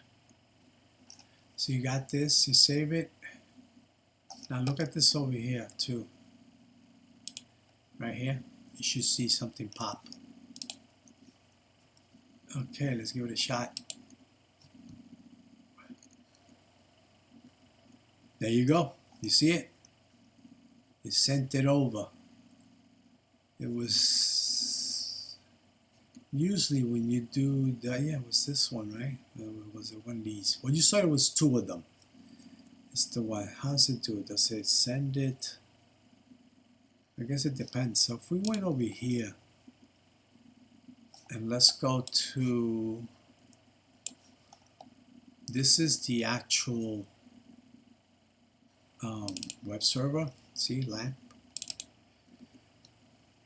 So you got this, you save it. Now look at this over here too. Right here, you should see something pop. Okay, let's give it a shot. There you go. You see it? It sent it over. It was usually when you do that, yeah, it was this one, right? Was it one of these? Well, you saw it was two of them. It's the one. How does it do it? Does it send it? I guess it depends. So if we went over here and let's go to, this is the actual web server. See, LAMP.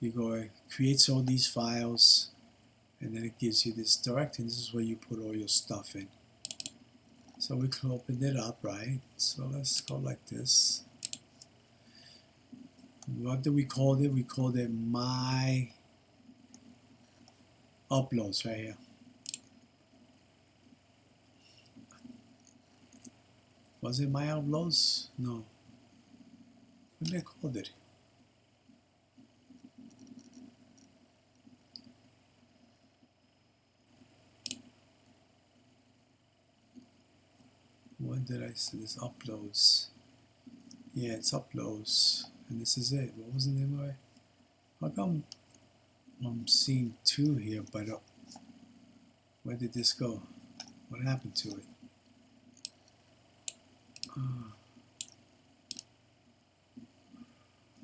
You go, it creates all these files, and then it gives you this directory. This is where you put all your stuff in. So we can open it up, right? So let's go like this. What do we call it? We called it my uploads right here. Was it my uploads? No. What did I call it? What did I say? This uploads. Yeah, it's uploads. And this is it. What was the name of it? How come I'm seeing two here, but where did this go? What happened to it?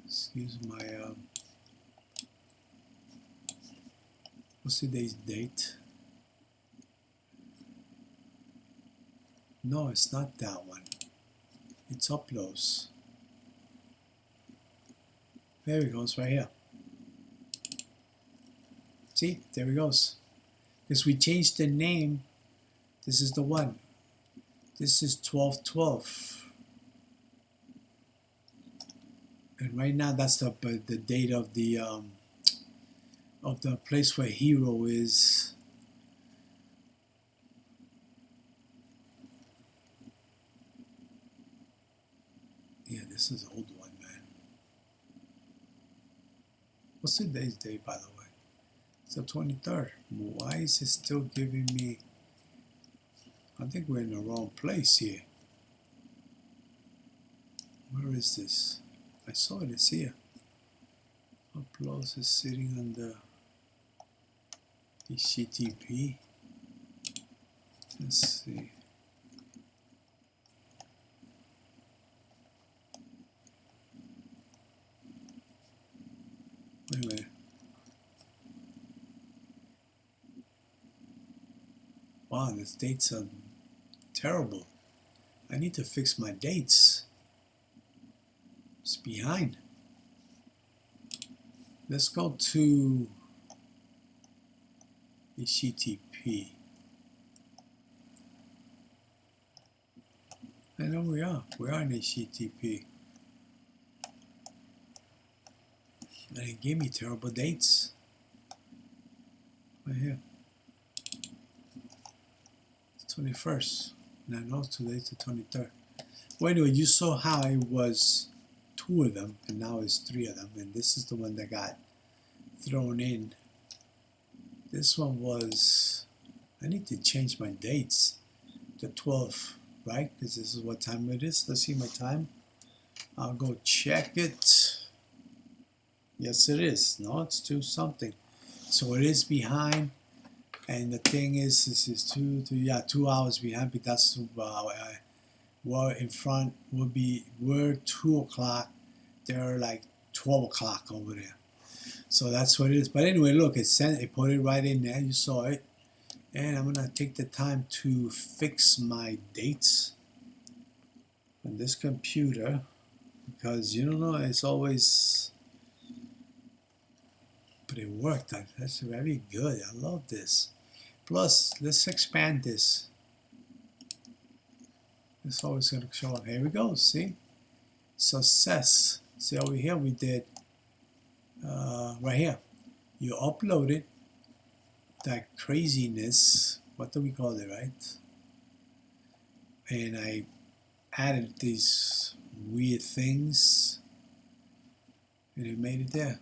Excuse my what's today's date? No, it's not that one. It's uploads. There it goes, right here. See, there it goes. Because we changed the name. This is the one. This is 12/12. And right now that's the date of the place where hero is. is an old one, man. What's today's date, by the way? It's the 23rd. Why is it still giving me? I think we're in the wrong place here. Where is this? I saw it. It's here. Uploads is sitting on the HTTP. Let's see. Wait a minute. Wow, these dates are terrible. I need to fix my dates. It's behind. Let's go to HTTP. I know we are. We are in HTTP. And it gave me terrible dates. Right here. 21st. And I know today's the 23rd. Well, anyway, you saw how it was 2 of them, and now it's 3 of them. And this is the one that got thrown in. This one was, I need to change my dates. The 12th, right? Because this is what time it is. Let's see my time. I'll go check it. Yes, it is. No, it's 2 something. So it is behind. And the thing is, this is 2 hours behind, but that's well, in front would be, we're 2 o'clock, they're like 12 o'clock over there. So that's what it is. But anyway, look, it sent, it put it right in there, you saw it. And I'm gonna take the time to fix my dates on this computer, because you don't know, it's always, but it worked. That's very good. I love this. Plus, let's expand this. It's always going to show up. Here we go. See? Success. See over here we did, right here. You uploaded that craziness. What do we call it, right? And I added these weird things. And it made it there.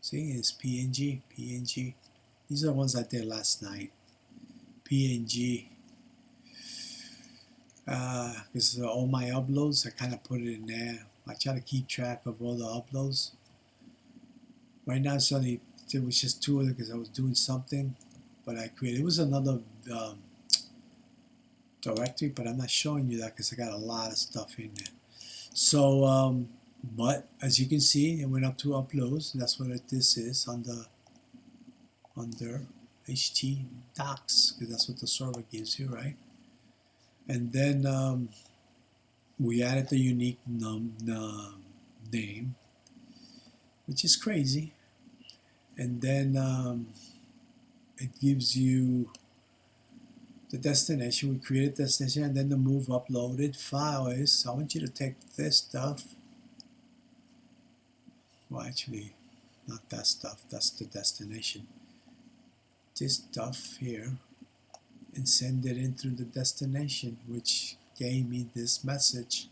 See, it's PNG, PNG. These are the ones I did last night. PNG. Because all my uploads, I kind of put it in there. I try to keep track of all the uploads. Right now, it's only, it was just 2 of them because I was doing something. But I created, it was another directory, but I'm not showing you that because I got a lot of stuff in there. So, but as you can see, it went up to uploads. That's what this is under HT docs, because that's what the server gives you, right? And then we added the unique name, which is crazy. And then it gives you the destination. We created destination, and then the move uploaded file is, I want you to take this stuff. Well, actually, not that stuff. That's the destination. This stuff here, and send it into the destination, which gave me this message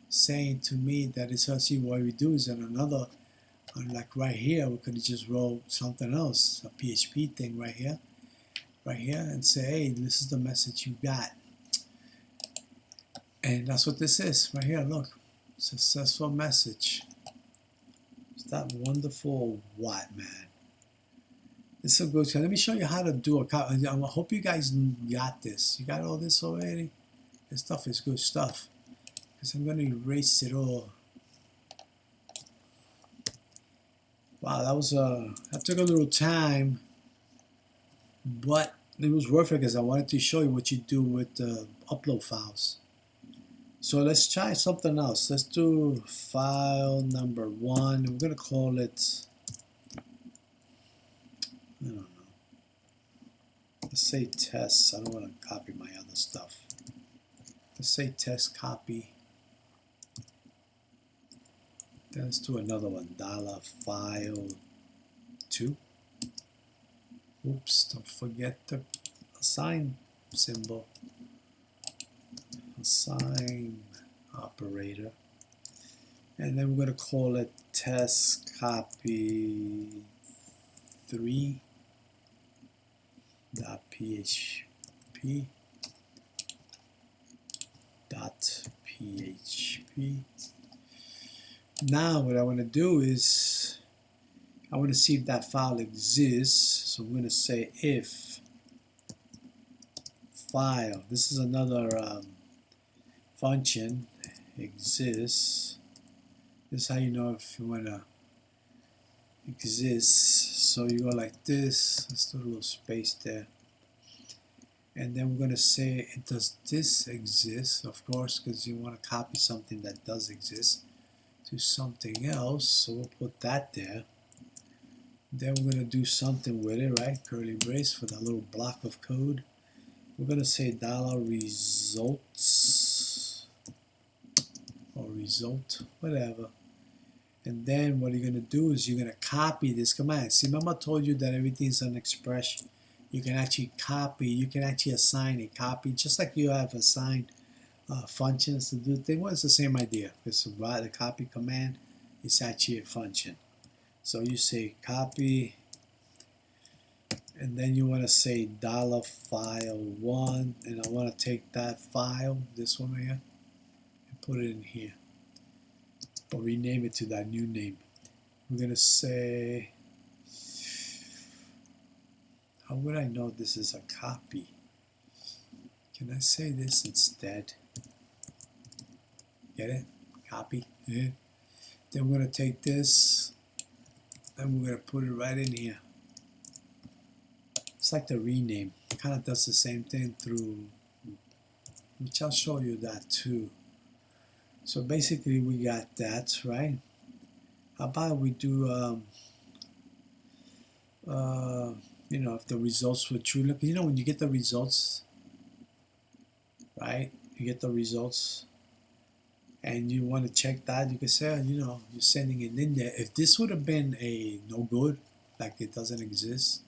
saying to me that it's, see what we do is in another, like right here, we could have just wrote something else, a PHP thing right here, and say, hey, this is the message you got. And that's what this is right here. Look, successful message. Is that wonderful or what, man? It's so good. So let me show you how to do a copy. I hope you guys got this. You got all this already? This stuff is good stuff. Because I'm going to erase it all. Wow, that was that took a little time, but it was worth it because I wanted to show you what you do with the upload files. So let's try something else. Let's do file number 1. We're going to call it, I don't know. Let's say tests. I don't want to copy my other stuff. Let's say test copy. Then let's do another one. $file2. Oops, don't forget the assign symbol. Assign operator. and then we're going to call it test copy 3.php .php. Now what I want to do is I want to see if that file exists, so I'm going to say if file, this is another function, exists. This is how you know if you want to exist. So you go like this, let's do a little space there, and then we're going to say, does this exist? Of course, because you want to copy something that does exist to something else, so we'll put that there. Then we're going to do something with it, right? Curly brace for that little block of code. We're going to say $results or result, whatever. And then what you're going to do is you're going to copy this command. See, remember I told you that everything's an expression. You can actually copy, you can actually assign a copy, just like you have assigned functions to do things. Well, it's the same idea. It's the copy command. It's actually a function. So you say copy, and then you want to say $file1, and I want to take that file, this one right here, and put it in here, but rename it to that new name. We're going to say, how would I know this is a copy? Can I say this instead? Get it? Copy. Yeah. Then we're going to take this and we're going to put it right in here. It's like the rename. It kind of does the same thing through, which I'll show you that too. So basically we got that, right? How about we do, you know, if the results were true. Look, you know, when you get the results, right? You get the results and you want to check that, you can say, you know, you're sending it in there. If this would have been a no good, like it doesn't exist,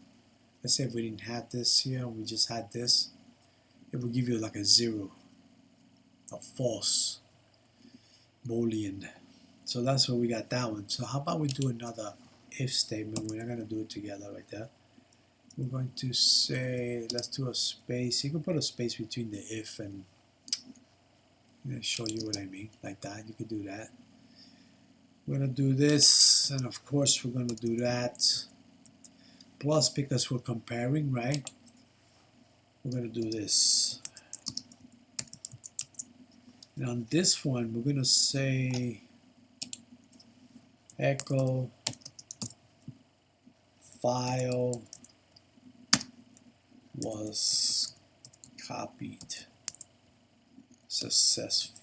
let's say if we didn't have this here, we just had this, it would give you like a 0, a false Boolean. So that's where we got that one. So how about we do another if statement? We're not going to do it together right there. We're going to say, let's do a space. You can put a space between the if and I'm going to show you what I mean, like that. You could do that. We're going to do this, and of course we're going to do that. Plus, because we're comparing, right? We're going to do this. And on this one, we're going to say echo file was copied successfully,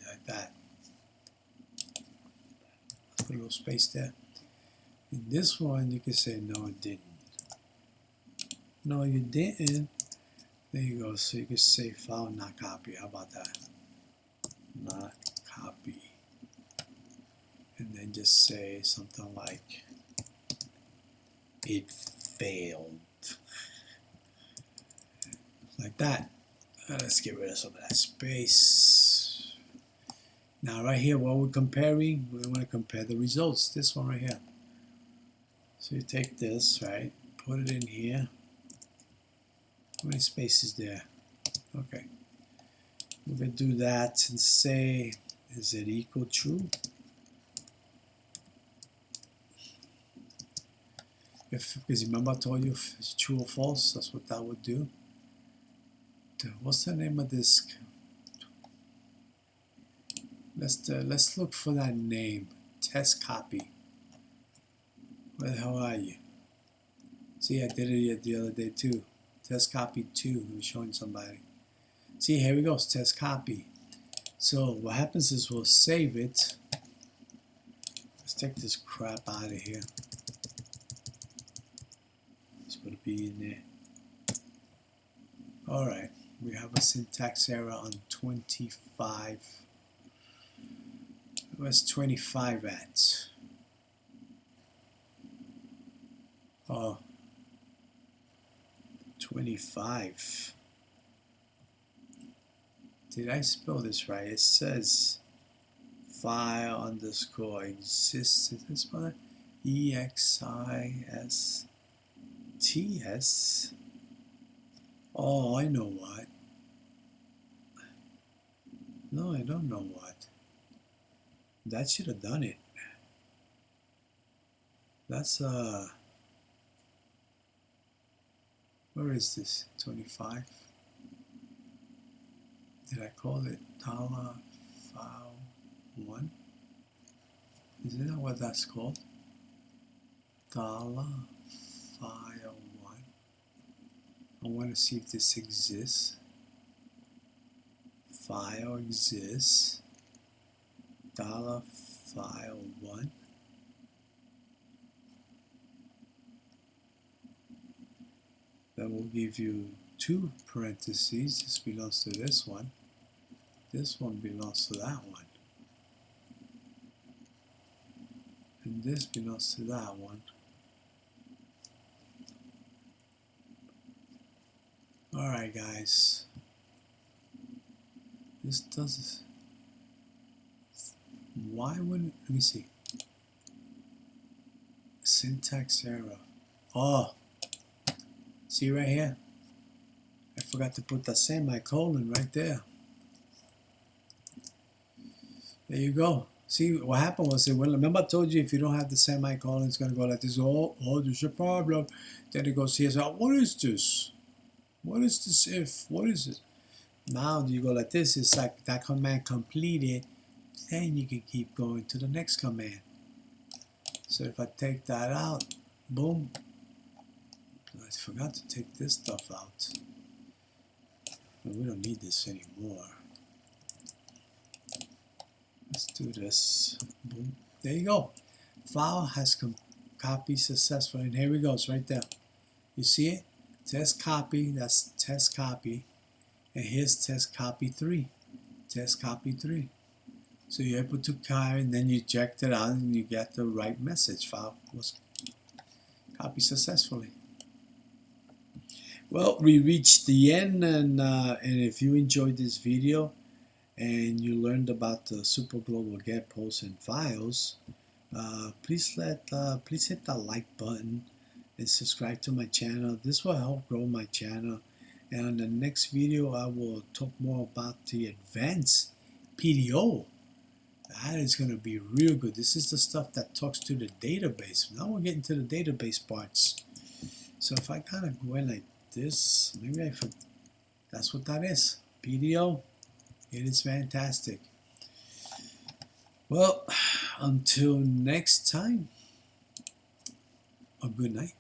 like that. Put a little space there. In this one, you can say no, it didn't. No, you didn't. There you go. So you can say file not copy. How about that? Not copy. And then just say something like it failed. Like that. Let's get rid of some of that space. Now right here, what we're comparing, we want to compare the results. This one right here. So you take this, right? Put it in here. How many spaces there? Okay. We're going to do that and say, is it equal true? Because remember I told you if it's true or false, that's what that would do. What's the name of this? Let's look for that name. Test copy. Where the hell are you? See, I did it the other day too. Test copy 2. I'm showing somebody. See, here we go. It's test copy. So what happens is we'll save it. Let's take this crap out of here. It's going to be in there. All right. We have a syntax error on 25. Where's 25 at? Oh, 25. Did I spell this right? It says file underscore exists. Did I spell that? EXISTS. Oh, I know what. No, I don't know what. That should have done it. That's where is this? 25. Did I call it dollar file one? Isn't that what that's called? Dollar file one. I want to see if this exists. File exists. Dollar file one. That will give you two parentheses. This belongs to this one. This one belongs to that one. And this belongs to that one. Alright guys. This does... Why wouldn't... Let me see. Syntax error. Oh! See right here? I forgot to put that semicolon right there. There you go. See, what happened was, well, remember I told you if you don't have the semicolon, it's going to go like this. Oh, there's a problem. Then it goes here. So, what is this? What is this if? What is it? Now you go like this. It's like that command completed. Then you can keep going to the next command. So if I take that out, boom. I forgot to take this stuff out. We don't need this anymore. Let's do this. Boom. There you go. File has copied successfully. And here we go. It's right there. You see it? Test copy. That's test copy. And here's test copy 3. Test copy 3. So you're able to carry, and then you checked it out and you get the right message. File was copied successfully. Well, we reached the end, and if you enjoyed this video and you learned about the super global get, posts, and files, please hit the like button and subscribe to my channel. This will help grow my channel. And on the next video, I will talk more about the advanced PDO. That is going to be real good. This is the stuff that talks to the database. Now we're getting to the database parts. So if I kind of go in like this, maybe I forgot. That's what that is. PDO. It is fantastic. Well, until next time, a good night.